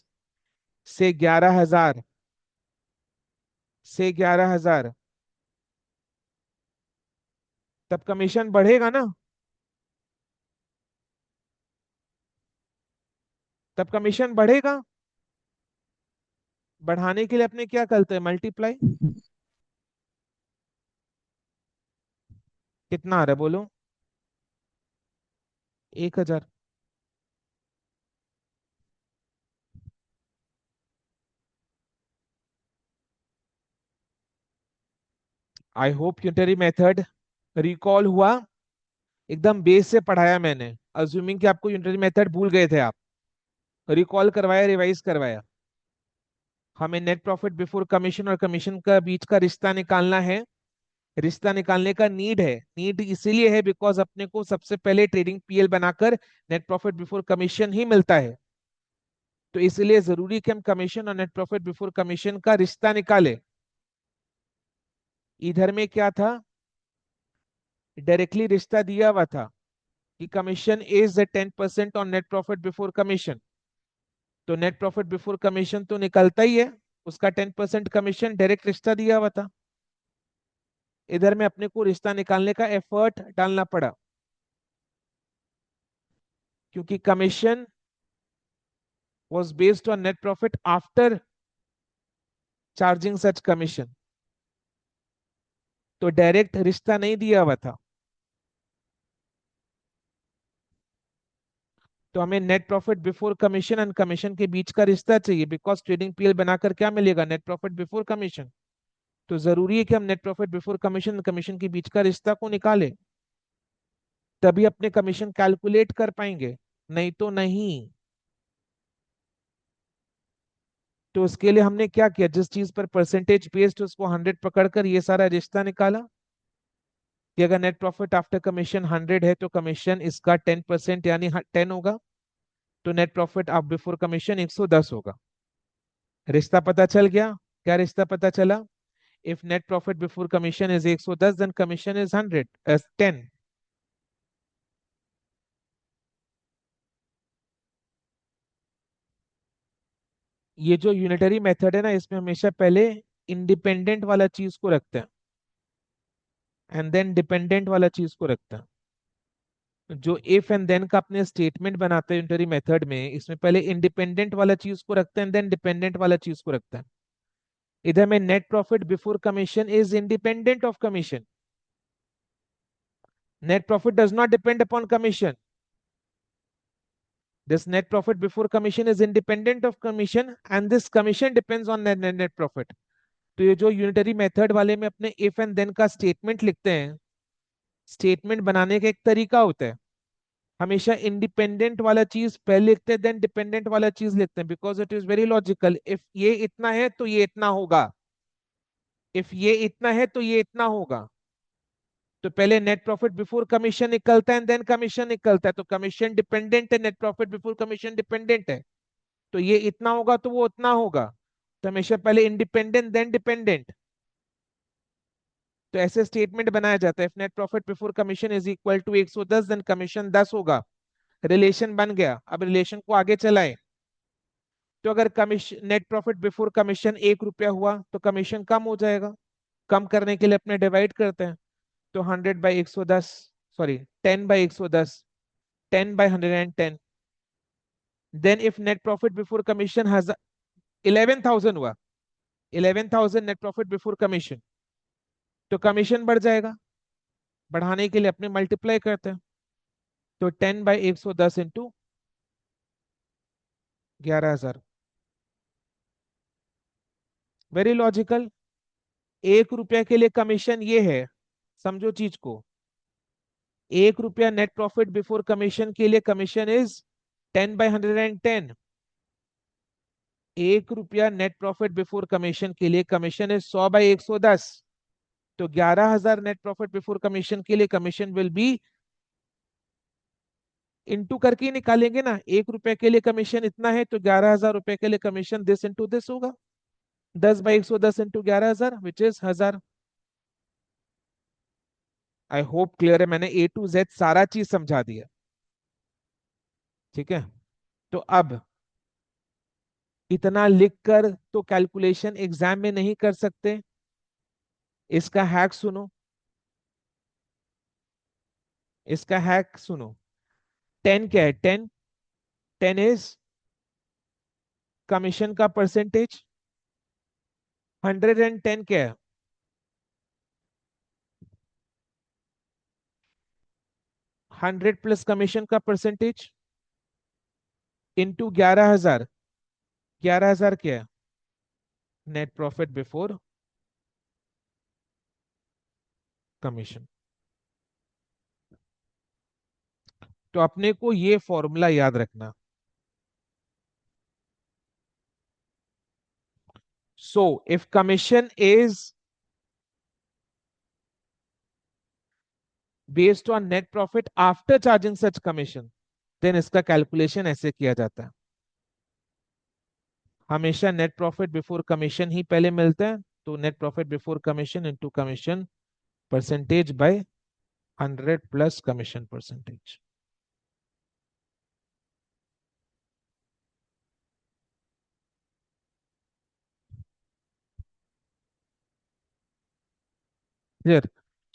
से 11,000, से 11,000, तब कमीशन बढ़ेगा ना। तब कमीशन बढ़ेगा। बढ़ाने के लिए अपने क्या करते हैं, मल्टीप्लाई। कितना आ रहा है बोलो? 1000। I hope unitary method recall हुआ। एकदम बेस से पढ़ाया मैंने, अज्यूमिंग कि आपको यूनिटरी मेथड भूल गए थे आप। रिकॉल करवाया, रिवाइज करवाया। हमें नेट प्रॉफिट बिफोर कमीशन और कमीशन का बीच का रिश्ता निकालना है। रिश्ता निकालने का नीड है। नीड इसीलिए है बिकॉज अपने को सबसे पहले ट्रेडिंग पीएल बनाकर नेट प्रॉफिट बिफोर कमीशन ही मिलता है। तो इसलिए जरूरी कि हम कमीशन और नेट प्रॉफिट बिफोर कमीशन का रिश्ता निकालें। इधर में क्या था, डायरेक्टली रिश्ता दिया हुआ था कि commission is the 10% on net profit before commission. तो नेट प्रॉफिट बिफोर कमीशन तो निकलता ही है, उसका 10% कमीशन डायरेक्ट रिश्ता दिया हुआ था। इधर में अपने को रिश्ता निकालने का एफर्ट डालना पड़ा, क्योंकि commission was based on net profit after charging such commission। तो डायरेक्ट रिश्ता नहीं दिया हुआ था। तो हमें net profit before commission and commission के बीच का रिश्ता चाहिए, बिकॉज ट्रेडिंग पीएल बनाकर क्या मिलेगा, नेट प्रॉफिट बिफोर कमीशन। तो जरूरी है कि हम net profit before commission commission के बीच का रिश्ता को निकालें, तभी अपने कमीशन कैलकुलेट कर पाएंगे, नहीं तो नहीं। तो उसके लिए हमने क्या किया, जिस चीज पर परसेंटेज बेस्ड उसको 100 पकड़कर ये सारा रिश्ता निकाला कि अगर नेट प्रॉफिट आफ्टर कमीशन 100 है तो कमीशन इसका 10% यानी 10 होगा। तो नेट प्रॉफिट आप बिफोर कमीशन 110 होगा। रिश्ता पता चल गया? क्या रिश्ता पता चला? If net profit before commission is 110 then commission is 100 10। ये जो यूनिटरी मेथड है ना, इसमें हमेशा पहले इंडिपेंडेंट वाला चीज को रखते हैं एंड देन डिपेंडेंट वाला चीज को रखते हैं। जो इफ एंड देन का अपने स्टेटमेंट बनाते हैं यूनिटरी मेथड में, इसमें पहले इंडिपेंडेंट वाला चीज को रखते हैं देन डिपेंडेंट वाला चीज को रखते हैं। इधर में net profit before commission is independent of commission. Net profit does not depend upon commission. This net profit before commission is independent of commission and this commission depends on net profit। तो ये जो unitary method वाले में अपने if and then का statement लिखते हैं, statement बनाने का एक तरीका होता है। हमेशा इंडिपेंडेंट वाला चीज पहले लिखते हैं देन डिपेंडेंट वाला चीज लिखते हैं, because it is very logical. If ये इतना है तो ये इतना होगा, इफ ये इतना है तो ये इतना होगा। तो पहले नेट प्रॉफिट बिफोर कमीशन निकलता है एंड देन कमीशन निकलता है। तो कमीशन डिपेंडेंट है, net profit before commission dependent है। तो ये इतना होगा तो वो उतना होगा। तो हमेशा पहले इंडिपेंडेंट देन डिपेंडेंट। तो ऐसे स्टेटमेंट बनाया जाता है, if net profit before commission is equal to 110 then commission 10 होगा। रिलेशन बन गया, अब रिलेशन को आगे चलाएं। तो अगर commission net profit before commission 1 रुपया हुआ तो कमीशन कम हो जाएगा। कम करने के लिए अपने डिवाइड करते हैं। तो 100/110, sorry 10/110, 10/110। Then if net profit before commission has 11,000 हुआ, 11,000 नेट प्रॉफिट बिफोर कमीशन, तो कमीशन बढ़ जाएगा। बढ़ाने के लिए अपने मल्टीप्लाई करते हैं। तो 10/110 इंटू 11,000। Very logical. 1 रुपया के लिए कमीशन ये है, समझो चीज को। 1 रुपया नेट प्रॉफिट बिफोर कमीशन के लिए कमीशन इज 10/110। 1 रुपया नेट प्रॉफिट बिफोर कमीशन के लिए कमीशन इज 100/110। तो 11,000 नेट प्रॉफिट बिफोर कमीशन के लिए कमीशन विल बी, इंटू करके ही निकालेंगे ना। 1 रुपए के लिए कमीशन इतना है तो 11,000 रुपए के लिए कमीशन दिस इंटू दिस होगा। 10/110 into 11,000 which is 1,000। I hope clear है, मैंने A to Z सारा चीज समझा दिया। ठीक है, तो अब इतना लिखकर तो कैलकुलेशन एग्जाम में नहीं कर सकते। इसका हैक सुनो, इसका हैक सुनो। 10 क्या है? 10 इज कमीशन का परसेंटेज 110 क्या है? 100 प्लस कमीशन का परसेंटेज इंटू 11,000। 11,000 क्या है? Net profit before commission. तो अपने को ये फॉर्मूला याद रखना। So if commission is based on net profit after charging such commission, then इसका कैलकुलेशन ऐसे किया जाता है। हमेशा नेट प्रॉफिट बिफोर कमीशन ही पहले मिलता है, तो net profit before commission into commission percentage by 100 plus commission percentage. Clear?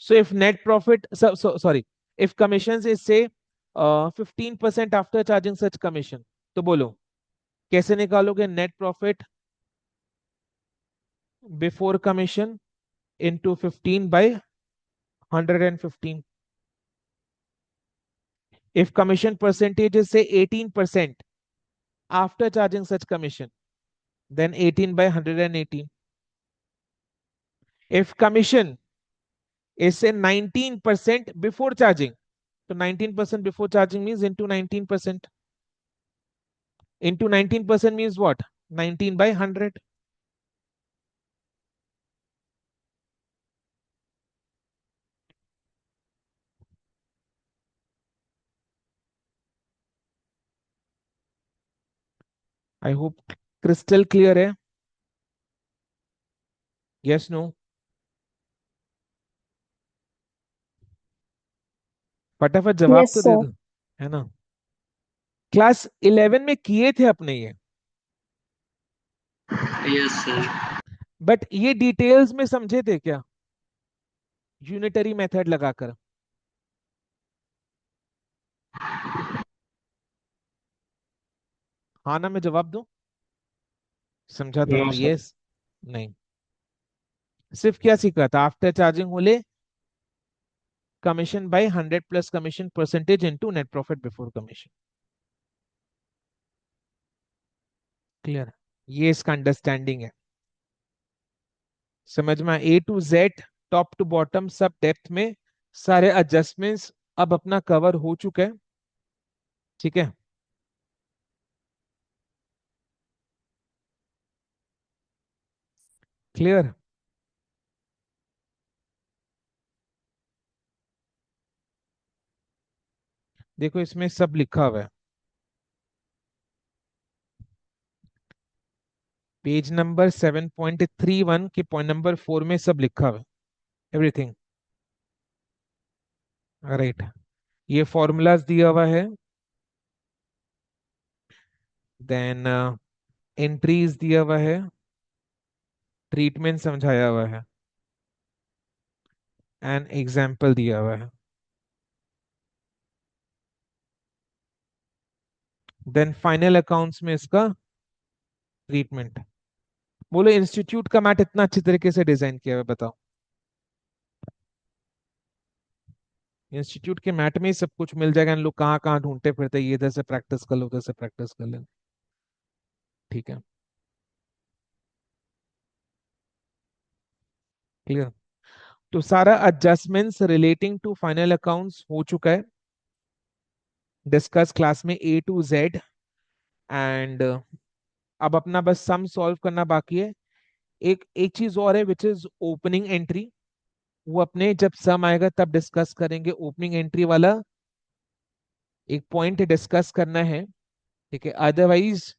So if net profit, sorry, if commissions is say 15% after charging such commission, तो बोलो कैसे निकालोगे net profit before commission into 15 by 115? If commission percentage is say 18% after charging such commission, then 18 by 118. If commission is say 19% before charging, so 19% before charging means into 19%. Into 19% means what? 19 by 100. I hope crystal clear है। Yes no? फटाफट जवाब Yes, तो दे sir. दो, है ना? Class 11 में किए थे अपने ये, Yes, sir. बट ये डिटेल्स में समझे थे क्या यूनिटरी मेथड लगाकर? हाँ ना, मैं जवाब दूं? समझा था नो ना? सर। यस? नहीं। सिर्फ क्या सीखा था? After charging whole commission by 100 plus commission percentage into net profit before commission. Clear? ये इसका अंडरस्टैंडिंग है। समझ में? A to Z, top to bottom, सब डेप्थ में सारे एडजस्टमेंट्स अब अपना कवर हो चुका है। ठीक है? क्लियर? देखो इसमें सब लिखा हुआ है, पेज नंबर 7.31 के पॉइंट नंबर 4 में सब लिखा हुआ है, एवरीथिंग। राइट, ये फॉर्मूलाज दिया हुआ है, देन एंट्रीज दिया हुआ है, ट्रीटमेंट समझाया हुआ है, एंड एग्जाम्पल दिया हुआ है। देन फाइनल अकाउंट्स में इसका ट्रीटमेंट। बोलो इंस्टीट्यूट का मैट इतना अच्छी तरीके से डिजाइन किया हुआ है, बताओ। इंस्टीट्यूट के मैट में ही सब कुछ मिल जाएगा, इन लोग कहाँ कहाँ ढूंढते फिरते, ये इधर से प्रैक्टिस कर लो, उधर से प्रैक्टिस कर लेना। ठीक है? क्लियर? तो सारा adjustments relating to final accounts हो चुका है, डिस्कस क्लास में ए टू जेड। एंड अब अपना बस सम सॉल्व करना बाकी है। एक एक चीज और है, विच इज ओपनिंग एंट्री। वो अपने जब सम आएगा तब डिस्कस करेंगे। ओपनिंग एंट्री वाला एक पॉइंट डिस्कस करना है, ठीक है? Otherwise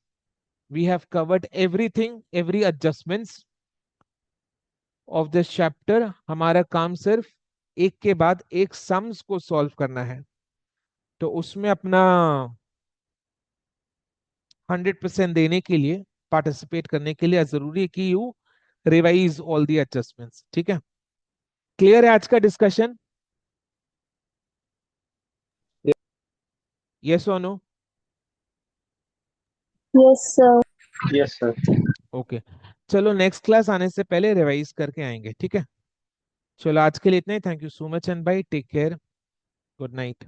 we have covered everything, every adjustments of this chapter. हमारा काम सिर्फ एक के बाद एक सम्स को सॉल्व करना है। तो उसमें अपना 100% देने के लिए, पार्टिसिपेट करने के लिए जरूरी है कि you revise all the adjustments. ठीक है? क्लियर है आज का डिस्कशन? यस और no? Yes, sir. Yes, sir. Okay, चलो नेक्स्ट क्लास आने से पहले रिवाइज करके आएंगे, ठीक है। चलो आज के लिए इतना ही। Thank you so much and bye, take care, good night.